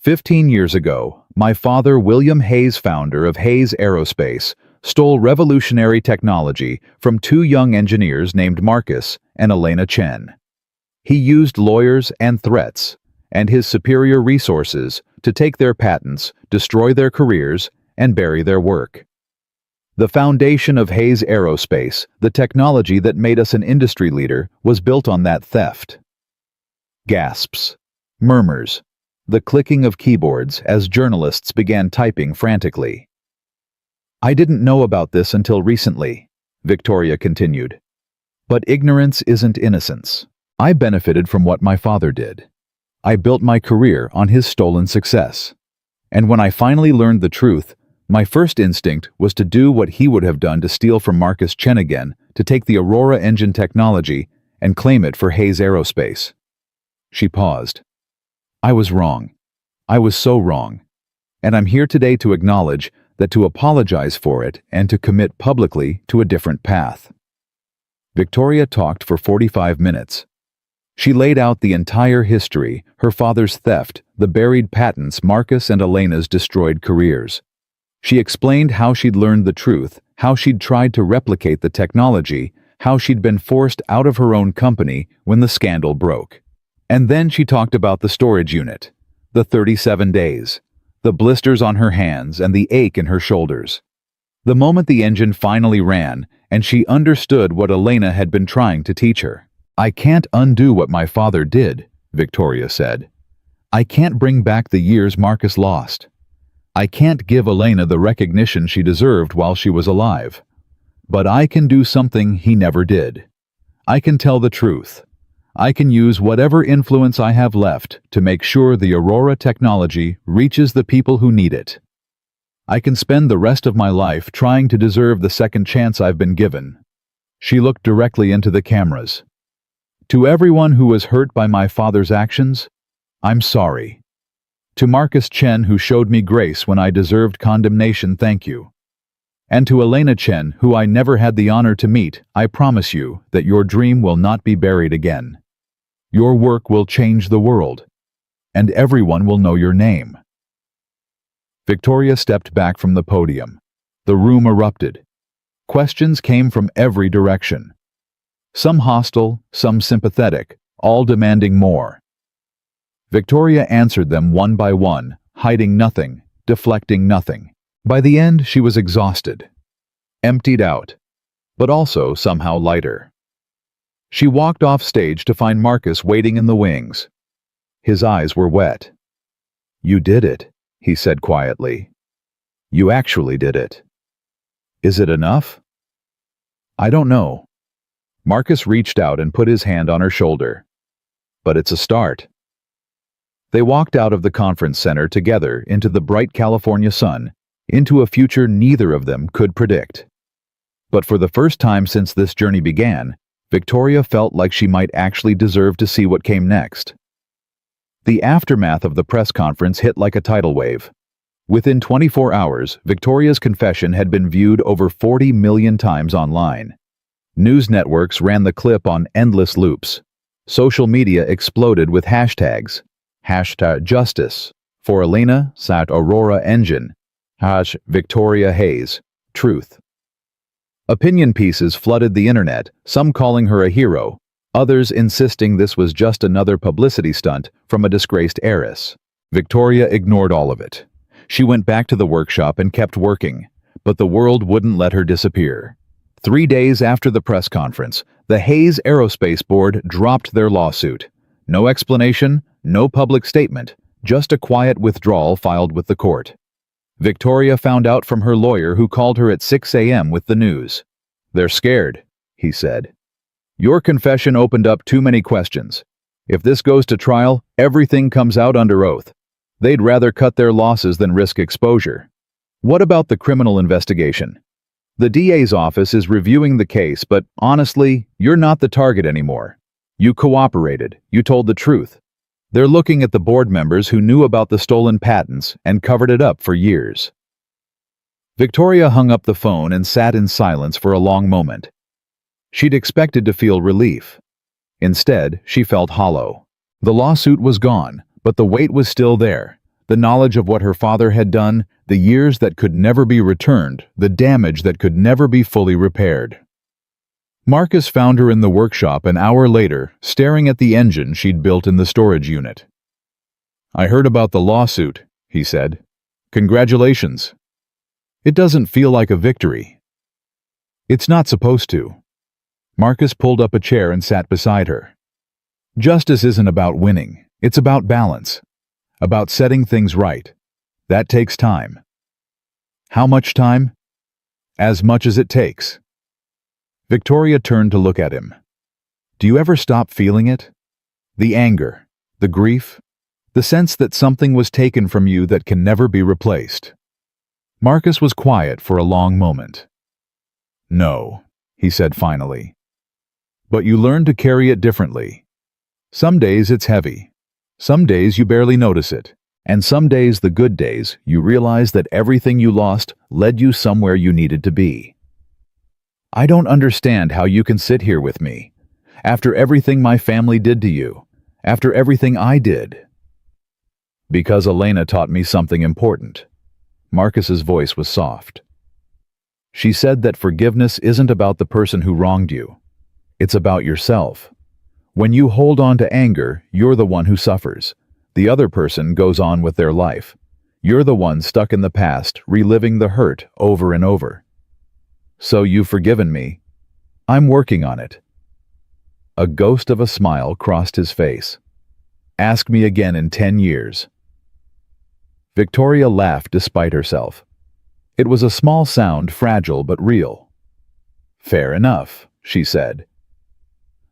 15 years ago, my father, William Hayes, founder of Hayes Aerospace, stole revolutionary technology from 2 young engineers named Marcus and Elena Chen. He used lawyers and threats, and his superior resources to take their patents, destroy their careers, and bury their work. The foundation of Hayes Aerospace, the technology that made us an industry leader, was built on that theft. Gasps, murmurs, the clicking of keyboards as journalists began typing frantically. I didn't know about this until recently, Victoria continued. But ignorance isn't innocence. I benefited from what my father did. I built my career on his stolen success. And when I finally learned the truth, my first instinct was to do what he would have done to steal from Marcus Chen again, to take the Aurora engine technology and claim it for Hayes Aerospace. She paused. I was wrong. I was so wrong. And I'm here today to acknowledge that, to apologize for it, and to commit publicly to a different path. Victoria talked for 45 minutes. She laid out the entire history, her father's theft, the buried patents, Marcus and Elena's destroyed careers. She explained how she'd learned the truth, how she'd tried to replicate the technology, how she'd been forced out of her own company when the scandal broke. And then she talked about the storage unit, the 37 days, the blisters on her hands and the ache in her shoulders. The moment the engine finally ran, and she understood what Elena had been trying to teach her. I can't undo what my father did, Victoria said. I can't bring back the years Marcus lost. I can't give Elena the recognition she deserved while she was alive. But I can do something he never did. I can tell the truth. I can use whatever influence I have left to make sure the Aurora technology reaches the people who need it. I can spend the rest of my life trying to deserve the second chance I've been given. She looked directly into the cameras. To everyone who was hurt by my father's actions, I'm sorry. To Marcus Chen, who showed me grace when I deserved condemnation, thank you. And to Elena Chen, who I never had the honor to meet, I promise you that your dream will not be buried again. Your work will change the world, and everyone will know your name. Victoria stepped back from the podium. The room erupted. Questions came from every direction. Some hostile, some sympathetic, all demanding more. Victoria answered them one by one, hiding nothing, deflecting nothing. By the end, she was exhausted, emptied out, but also somehow lighter. She walked off stage to find Marcus waiting in the wings. His eyes were wet. You did it, he said quietly. You actually did it. Is it enough? I don't know. Marcus reached out and put his hand on her shoulder. But it's a start. They walked out of the conference center together into the bright California sun, into a future neither of them could predict. But for the first time since this journey began, Victoria felt like she might actually deserve to see what came next. The aftermath of the press conference hit like a tidal wave. Within 24 hours, Victoria's confession had been viewed over 40 million times online. News networks ran the clip on endless loops. Social media exploded with hashtags. #Justice for Elena Sat Aurora Engine. #Victoria Hayes. Truth. Opinion pieces flooded the internet, some calling her a hero, others insisting this was just another publicity stunt from a disgraced heiress. Victoria ignored all of it. She went back to the workshop and kept working, but the world wouldn't let her disappear. 3 days after the press conference, the Hayes Aerospace Board dropped their lawsuit. No explanation, no public statement, just a quiet withdrawal filed with the court. Victoria found out from her lawyer, who called her at 6 a.m. with the news. They're scared, he said. Your confession opened up too many questions. If this goes to trial, everything comes out under oath. They'd rather cut their losses than risk exposure. What about the criminal investigation? The DA's office is reviewing the case, but honestly, you're not the target anymore. You cooperated. You told the truth. They're looking at the board members who knew about the stolen patents and covered it up for years. Victoria hung up the phone and sat in silence for a long moment. She'd expected to feel relief. Instead, she felt hollow. The lawsuit was gone, but the weight was still there. The knowledge of what her father had done, the years that could never be returned, the damage that could never be fully repaired. Marcus found her in the workshop an hour later, staring at the engine she'd built in the storage unit. "I heard about the lawsuit," he said. "Congratulations." "It doesn't feel like a victory." "It's not supposed to." Marcus pulled up a chair and sat beside her. "Justice isn't about winning. It's about balance. About setting things right. That takes time." "How much time?" "As much as it takes." Victoria turned to look at him. "Do you ever stop feeling it? The anger, the grief, the sense that something was taken from you that can never be replaced?" Marcus was quiet for a long moment. "No," he said finally. "But you learn to carry it differently. Some days it's heavy. Some days you barely notice it. And some days, the good days, you realize that everything you lost led you somewhere you needed to be. I don't understand how you can sit here with me, after everything my family did to you, after everything I did." "Because Elena taught me something important." Marcus's voice was soft. "She said that forgiveness isn't about the person who wronged you. It's about yourself. When you hold on to anger, you're the one who suffers. The other person goes on with their life. You're the one stuck in the past, reliving the hurt over and over. So you've forgiven me. I'm working on it." A ghost of a smile crossed his face. "Ask me again in 10 years. Victoria laughed despite herself. It was a small sound, fragile but real. "Fair enough," she said.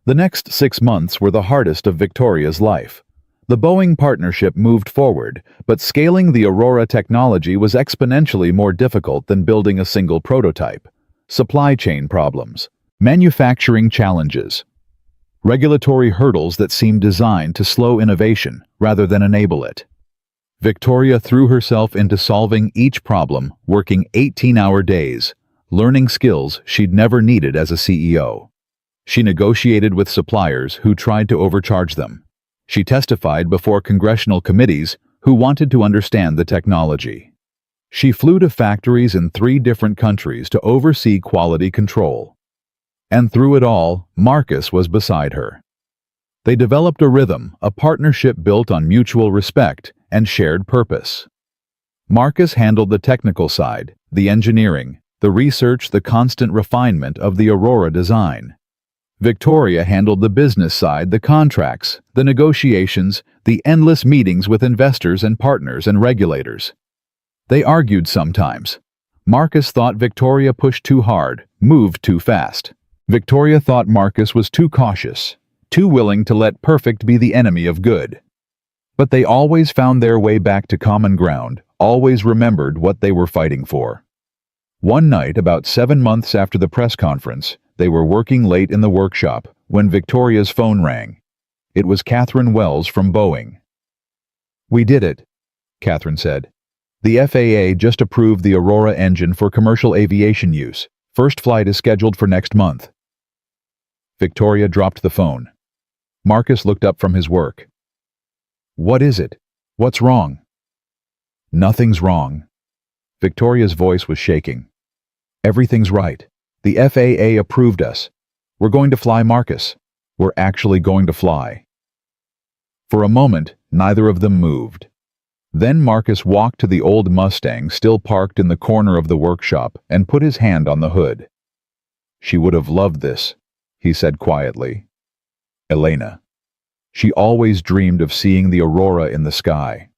The next 6 months were the hardest of Victoria's life. The Boeing partnership moved forward, but scaling the Aurora technology was exponentially more difficult than building a single prototype. Supply chain problems, manufacturing challenges, regulatory hurdles that seemed designed to slow innovation rather than enable it. Victoria threw herself into solving each problem, working 18-hour days, learning skills she'd never needed as a CEO. She negotiated with suppliers who tried to overcharge them. She testified before congressional committees who wanted to understand the technology. She flew to factories in 3 different countries to oversee quality control. And through it all, Marcus was beside her. They developed a rhythm, a partnership built on mutual respect and shared purpose. Marcus handled the technical side, the engineering, the research, the constant refinement of the Aurora design. Victoria handled the business side, the contracts, the negotiations, the endless meetings with investors and partners and regulators. They argued sometimes. Marcus thought Victoria pushed too hard, moved too fast. Victoria thought Marcus was too cautious, too willing to let perfect be the enemy of good. But they always found their way back to common ground, always remembered what they were fighting for. One night, about 7 months after the press conference, they were working late in the workshop when Victoria's phone rang. It was Catherine Wells from Boeing. "We did it," Catherine said. "The FAA just approved the Aurora engine for commercial aviation use. First flight is scheduled for next month." Victoria dropped the phone. Marcus looked up from his work. "What is it? What's wrong?" "Nothing's wrong." Victoria's voice was shaking. "Everything's right. The FAA approved us. We're going to fly Marcus. We're actually going to fly." For a moment, neither of them moved. Then Marcus walked to the old Mustang still parked in the corner of the workshop and put his hand on the hood. "She would have loved this," he said quietly. "Elena. She always dreamed of seeing the Aurora in the sky."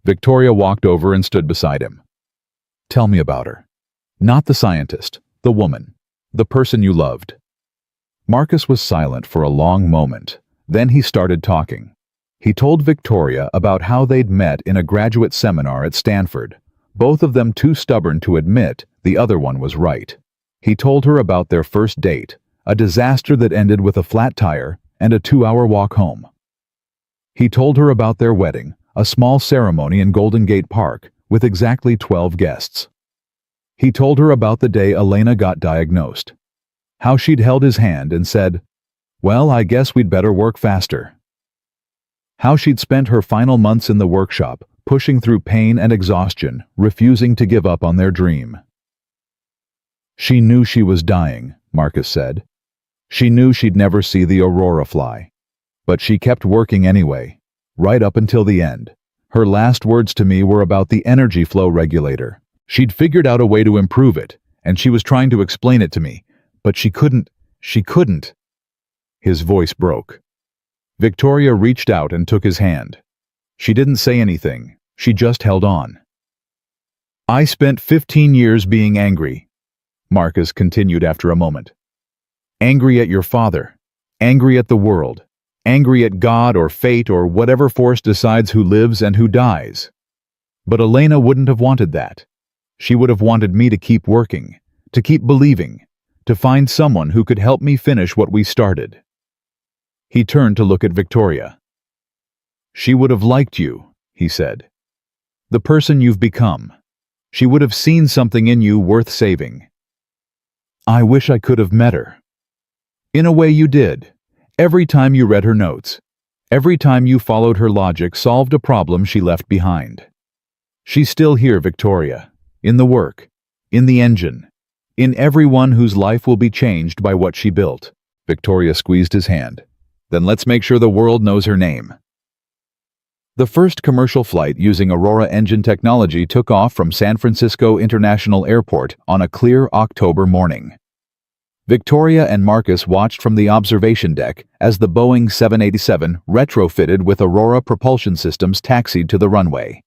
Victoria walked over and stood beside him. "Tell me about her. Not the scientist, the woman, the person you loved." Marcus was silent for a long moment. Then he started talking. He told Victoria about how they'd met in a graduate seminar at Stanford, both of them too stubborn to admit the other one was right. He told her about their first date, a disaster that ended with a flat tire and a 2-hour walk home. He told her about their wedding, a small ceremony in Golden Gate Park, with exactly 12 guests. He told her about the day Elena got diagnosed. How she'd held his hand and said, "Well, I guess we'd better work faster." How she'd spent her final months in the workshop, pushing through pain and exhaustion, refusing to give up on their dream. She knew she was dying, Marcus said. She knew she'd never see the aurora fly. But she kept working anyway, right up until the end. Her last words to me were about the energy flow regulator. She'd figured out a way to improve it, and she was trying to explain it to me, but she couldn't. His voice broke. Victoria reached out and took his hand. She didn't say anything, she just held on. "I spent 15 years being angry," Marcus continued after a moment. "Angry at your father, angry at the world, angry at God or fate or whatever force decides who lives and who dies. But Elena wouldn't have wanted that. She would have wanted me to keep working, to keep believing, to find someone who could help me finish what we started." He turned to look at Victoria. "She would have liked you," he said. "The person you've become. She would have seen something in you worth saving." "I wish I could have met her." "In a way you did. Every time you read her notes, every time you followed her logic, solved a problem she left behind. She's still here, Victoria, in the work, in the engine, in everyone whose life will be changed by what she built." Victoria squeezed his hand. "Then let's make sure the world knows her name." The first commercial flight using Aurora engine technology took off from San Francisco International Airport on a clear October morning. Victoria and Marcus watched from the observation deck as the Boeing 787 retrofitted with Aurora propulsion systems taxied to the runway.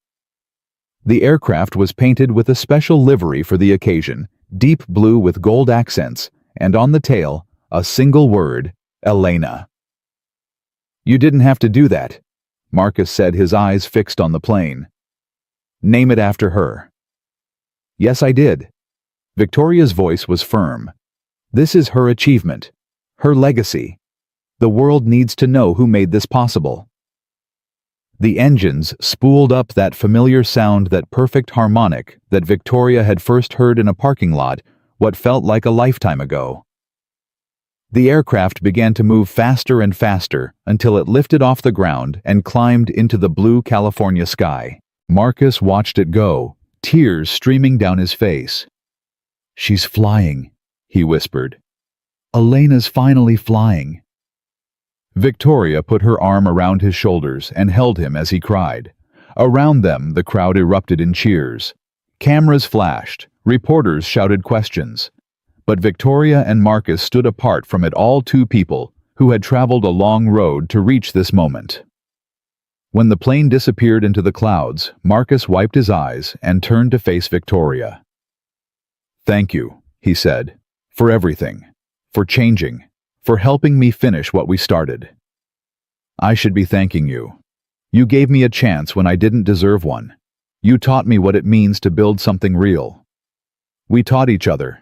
The aircraft was painted with a special livery for the occasion, deep blue with gold accents, and on the tail, a single word, Elena. "You didn't have to do that," Marcus said, his eyes fixed on the plane. "Name it after her." "Yes, I did." Victoria's voice was firm. "This is her achievement, her legacy. The world needs to know who made this possible." The engines spooled up that familiar sound, that perfect harmonic that Victoria had first heard in a parking lot, what felt like a lifetime ago. The aircraft began to move faster and faster until it lifted off the ground and climbed into the blue California sky. Marcus watched it go, tears streaming down his face. "She's flying," he whispered. "Elena's finally flying." Victoria put her arm around his shoulders and held him as he cried. Around them, the crowd erupted in cheers. Cameras flashed, reporters shouted questions. But Victoria and Marcus stood apart from it all, two people who had traveled a long road to reach this moment. When the plane disappeared into the clouds, Marcus wiped his eyes and turned to face Victoria. "Thank you," he said, "for everything, for changing, for helping me finish what we started. I should be thanking you. You gave me a chance when I didn't deserve one. You taught me what it means to build something real. We taught each other."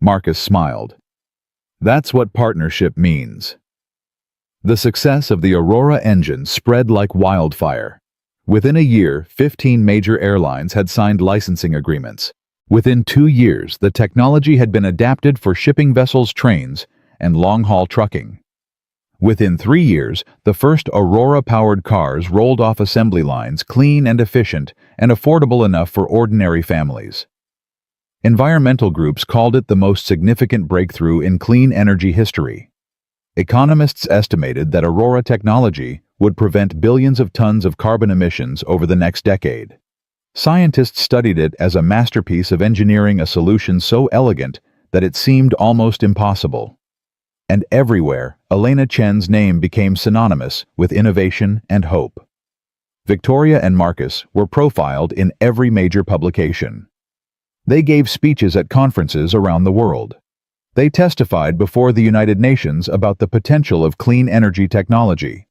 Marcus smiled. "That's what partnership means." The success of the Aurora engine spread like wildfire. Within a year, 15 major airlines had signed licensing agreements. Within 2 years, the technology had been adapted for shipping vessels, trains, and long-haul trucking. Within 3 years, the first Aurora-powered cars rolled off assembly lines, clean and efficient, and affordable enough for ordinary families. Environmental groups called it the most significant breakthrough in clean energy history. Economists estimated that Aurora technology would prevent billions of tons of carbon emissions over the next decade. Scientists studied it as a masterpiece of engineering, a solution so elegant that it seemed almost impossible. And everywhere, Elena Chen's name became synonymous with innovation and hope. Victoria and Marcus were profiled in every major publication. They gave speeches at conferences around the world. They testified before the United Nations about the potential of clean energy technology.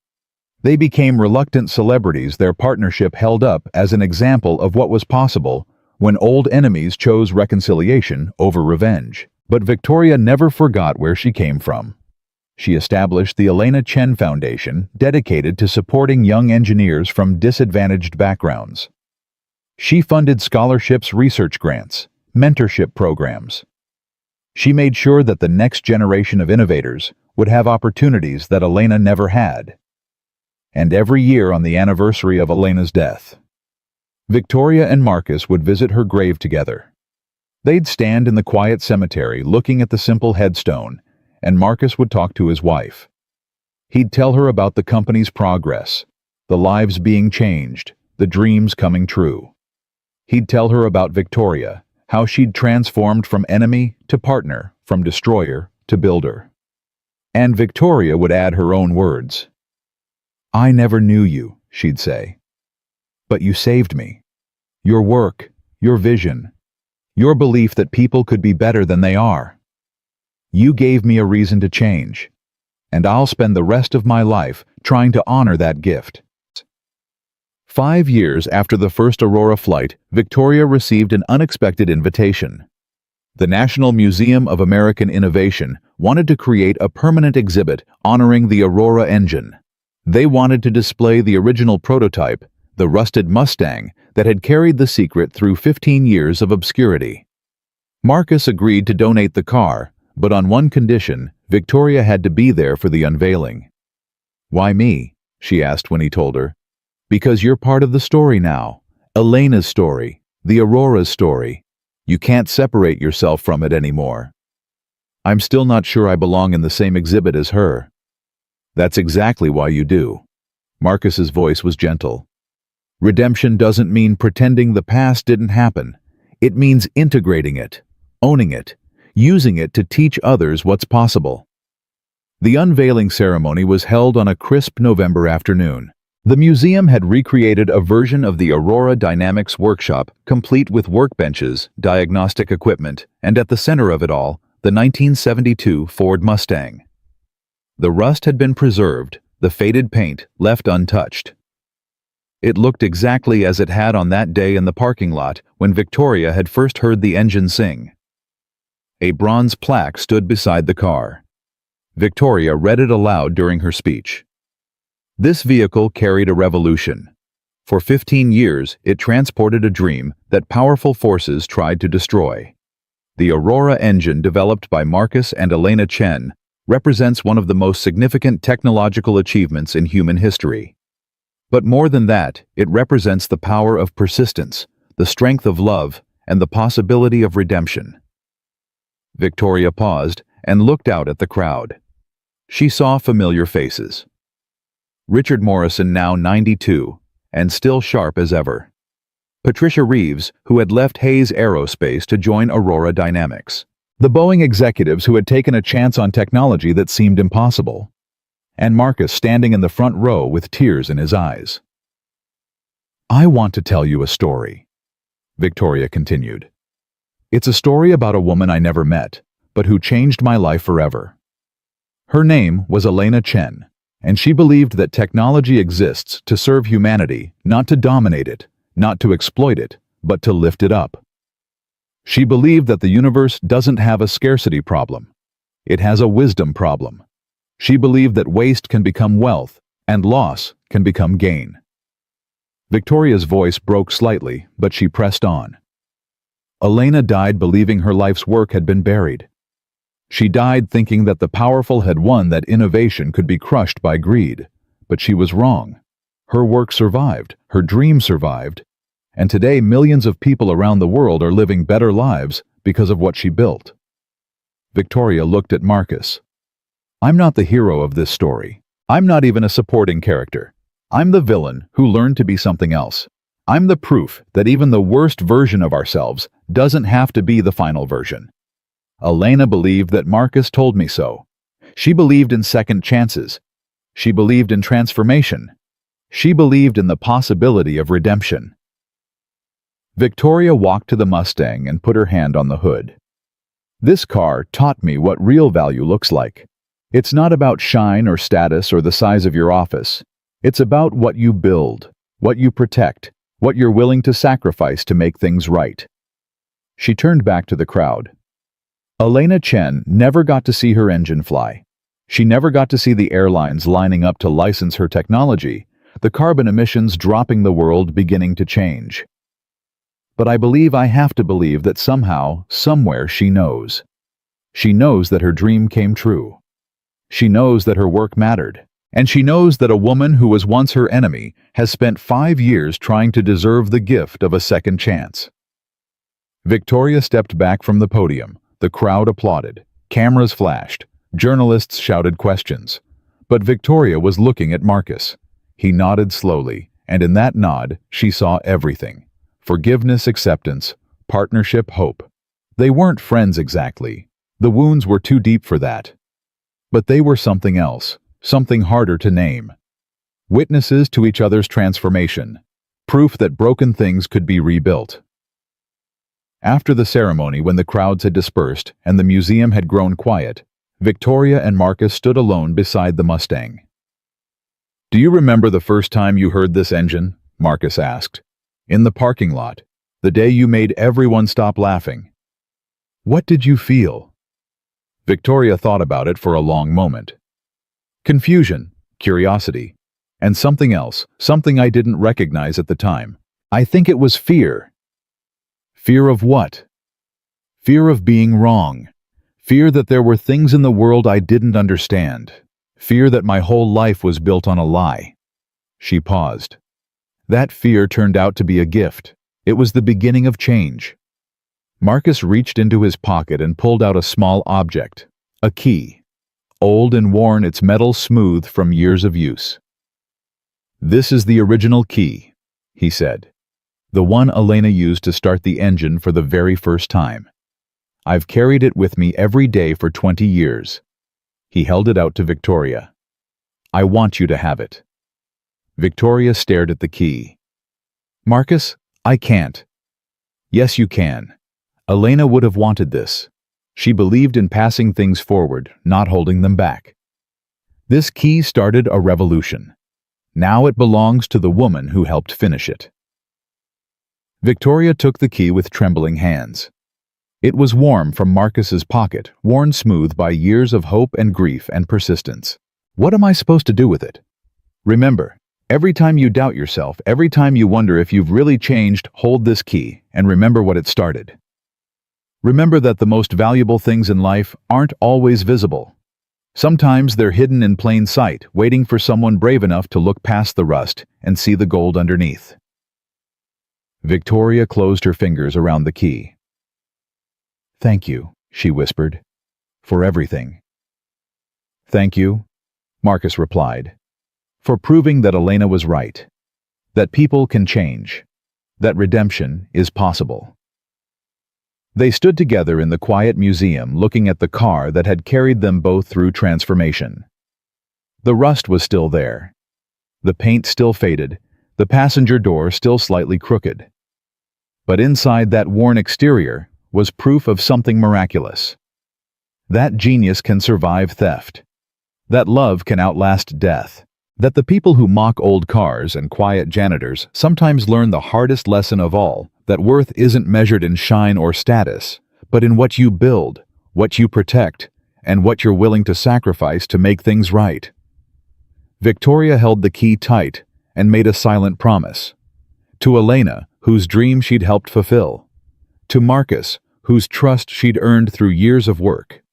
They became reluctant celebrities, their partnership held up as an example of what was possible when old enemies chose reconciliation over revenge. But Victoria never forgot where she came from. She established the Elena Chen Foundation, dedicated to supporting young engineers from disadvantaged backgrounds. She funded scholarships, research grants, mentorship programs. She made sure that the next generation of innovators would have opportunities that Elena never had. And every year on the anniversary of Elena's death, Victoria and Marcus would visit her grave together. They'd stand in the quiet cemetery looking at the simple headstone, and Marcus would talk to his wife. He'd tell her about the company's progress, the lives being changed, the dreams coming true. He'd tell her about Victoria, how she'd transformed from enemy to partner, from destroyer to builder. And Victoria would add her own words. "I never knew you," she'd say. "But you saved me. Your work, your vision, your belief that people could be better than they are. You gave me a reason to change, and I'll spend the rest of my life trying to honor that gift." 5 years after the first Aurora flight, Victoria received an unexpected invitation. The National Museum of American Innovation wanted to create a permanent exhibit honoring the Aurora engine. They wanted to display the original prototype, the rusted Mustang that had carried the secret through 15 years of obscurity. Marcus agreed to donate the car, but on one condition: Victoria had to be there for the unveiling. "Why me?" she asked when he told her. "Because you're part of the story now. Elena's story, the Aurora's story. You can't separate yourself from it anymore." "I'm still not sure I belong in the same exhibit as her." "That's exactly why you do." Marcus's voice was gentle. "Redemption doesn't mean pretending the past didn't happen. It means integrating it, owning it, using it to teach others what's possible." The unveiling ceremony was held on a crisp November afternoon. The museum had recreated a version of the Aurora Dynamics workshop, complete with workbenches, diagnostic equipment, and at the center of it all, the 1972 Ford Mustang. The rust had been preserved, the faded paint left untouched. It looked exactly as it had on that day in the parking lot when Victoria had first heard the engine sing. A bronze plaque stood beside the car. Victoria read it aloud during her speech. This vehicle carried a revolution. For 15 years, it transported a dream that powerful forces tried to destroy. The Aurora engine, developed by Marcus and Elena Chen, represents one of the most significant technological achievements in human history. But more than that, it represents the power of persistence, the strength of love, and the possibility of redemption. Victoria paused and looked out at the crowd. She saw familiar faces. Richard Morrison, now 92, and still sharp as ever. Patricia Reeves, who had left Hayes Aerospace to join Aurora Dynamics. The Boeing executives who had taken a chance on technology that seemed impossible. And Marcus standing in the front row with tears in his eyes. "I want to tell you a story," Victoria continued. "It's a story about a woman I never met, but who changed my life forever. Her name was Elena Chen, and she believed that technology exists to serve humanity, not to dominate it, not to exploit it, but to lift it up. She believed that the universe doesn't have a scarcity problem. It has a wisdom problem. She believed that waste can become wealth, and loss can become gain." Victoria's voice broke slightly, but she pressed on. "Elena died believing her life's work had been buried. She died thinking that the powerful had won, that innovation could be crushed by greed. But she was wrong. Her work survived, her dream survived, and today millions of people around the world are living better lives because of what she built." Victoria looked at Marcus. "I'm not the hero of this story. I'm not even a supporting character. I'm the villain who learned to be something else. I'm the proof that even the worst version of ourselves doesn't have to be the final version. Elena believed that Marcus told me so. She believed in second chances. She believed in transformation. She believed in the possibility of redemption." Victoria walked to the Mustang and put her hand on the hood. "This car taught me what real value looks like. It's not about shine or status or the size of your office. It's about what you build, what you protect, what you're willing to sacrifice to make things right." She turned back to the crowd. Elena Chen never got to see her engine fly. She never got to see the airlines lining up to license her technology, the carbon emissions dropping, the world beginning to change. But I have to believe that somehow, somewhere she knows. She knows that her dream came true. She knows that her work mattered. And she knows that a woman who was once her enemy has spent 5 years trying to deserve the gift of a second chance. Victoria stepped back from the podium. The crowd applauded. Cameras flashed. Journalists shouted questions. But Victoria was looking at Marcus. He nodded slowly, and in that nod, she saw everything. Forgiveness, acceptance, partnership, hope. They weren't friends exactly. The wounds were too deep for that. But they were something else, something harder to name. Witnesses to each other's transformation. Proof that broken things could be rebuilt. After the ceremony, when the crowds had dispersed and the museum had grown quiet, Victoria and Marcus stood alone beside the Mustang. "Do you remember the first time you heard this engine?" Marcus asked. "In the parking lot, the day you made everyone stop laughing. What did you feel?" Victoria thought about it for a long moment. "Confusion, curiosity, and something else, something I didn't recognize at the time. I think it was fear." "Fear of what?" "Fear of being wrong. Fear that there were things in the world I didn't understand. Fear that my whole life was built on a lie." She paused. That fear turned out to be a gift. It was the beginning of change. Marcus reached into his pocket and pulled out a small object, a key. Old and worn, its metal smooth from years of use. "This is the original key," he said. "The one Elena used to start the engine for the very first time. I've carried it with me every day for 20 years. He held it out to Victoria. "I want you to have it." Victoria stared at the key. "Marcus, I can't." "Yes, you can. Elena would have wanted this. She believed in passing things forward, not holding them back. This key started a revolution. Now it belongs to the woman who helped finish it." Victoria took the key with trembling hands. It was warm from Marcus's pocket, worn smooth by years of hope and grief and persistence. "What am I supposed to do with it?" "Remember, every time you doubt yourself, every time you wonder if you've really changed, hold this key and remember what it started. Remember that the most valuable things in life aren't always visible. Sometimes they're hidden in plain sight, waiting for someone brave enough to look past the rust and see the gold underneath." Victoria closed her fingers around the key. "Thank you," she whispered, "for everything." "Thank you," Marcus replied, "for proving that Elena was right, that people can change, that redemption is possible." They stood together in the quiet museum, looking at the car that had carried them both through transformation. The rust was still there. The paint still faded, the passenger door still slightly crooked. But inside that worn exterior was proof of something miraculous. That genius can survive theft. That love can outlast death. That the people who mock old cars and quiet janitors sometimes learn the hardest lesson of all, that worth isn't measured in shine or status, but in what you build, what you protect, and what you're willing to sacrifice to make things right. Victoria held the key tight and made a silent promise. To Elena, whose dream she'd helped fulfill. To Marcus, whose trust she'd earned through years of work.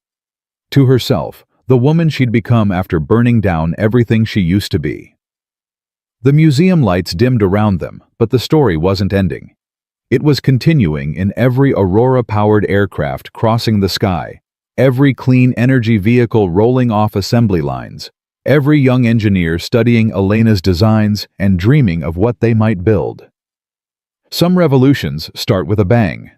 To herself, the woman she'd become after burning down everything she used to be. The museum lights dimmed around them, but the story wasn't ending. It was continuing in every Aurora-powered aircraft crossing the sky, every clean energy vehicle rolling off assembly lines, every young engineer studying Elena's designs and dreaming of what they might build. Some revolutions start with a bang.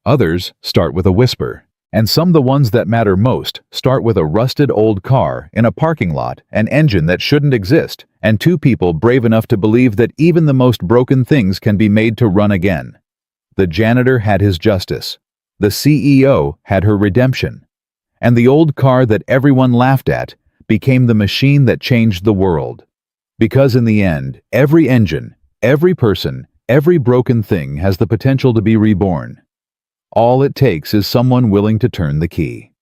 Others start with a whisper. And some, the ones that matter most, start with a rusted old car in a parking lot, an engine that shouldn't exist, and two people brave enough to believe that even the most broken things can be made to run again. The janitor had his justice. The CEO had her redemption. And the old car that everyone laughed at became the machine that changed the world. Because in the end, every engine, every person, every broken thing has the potential to be reborn. All it takes is someone willing to turn the key.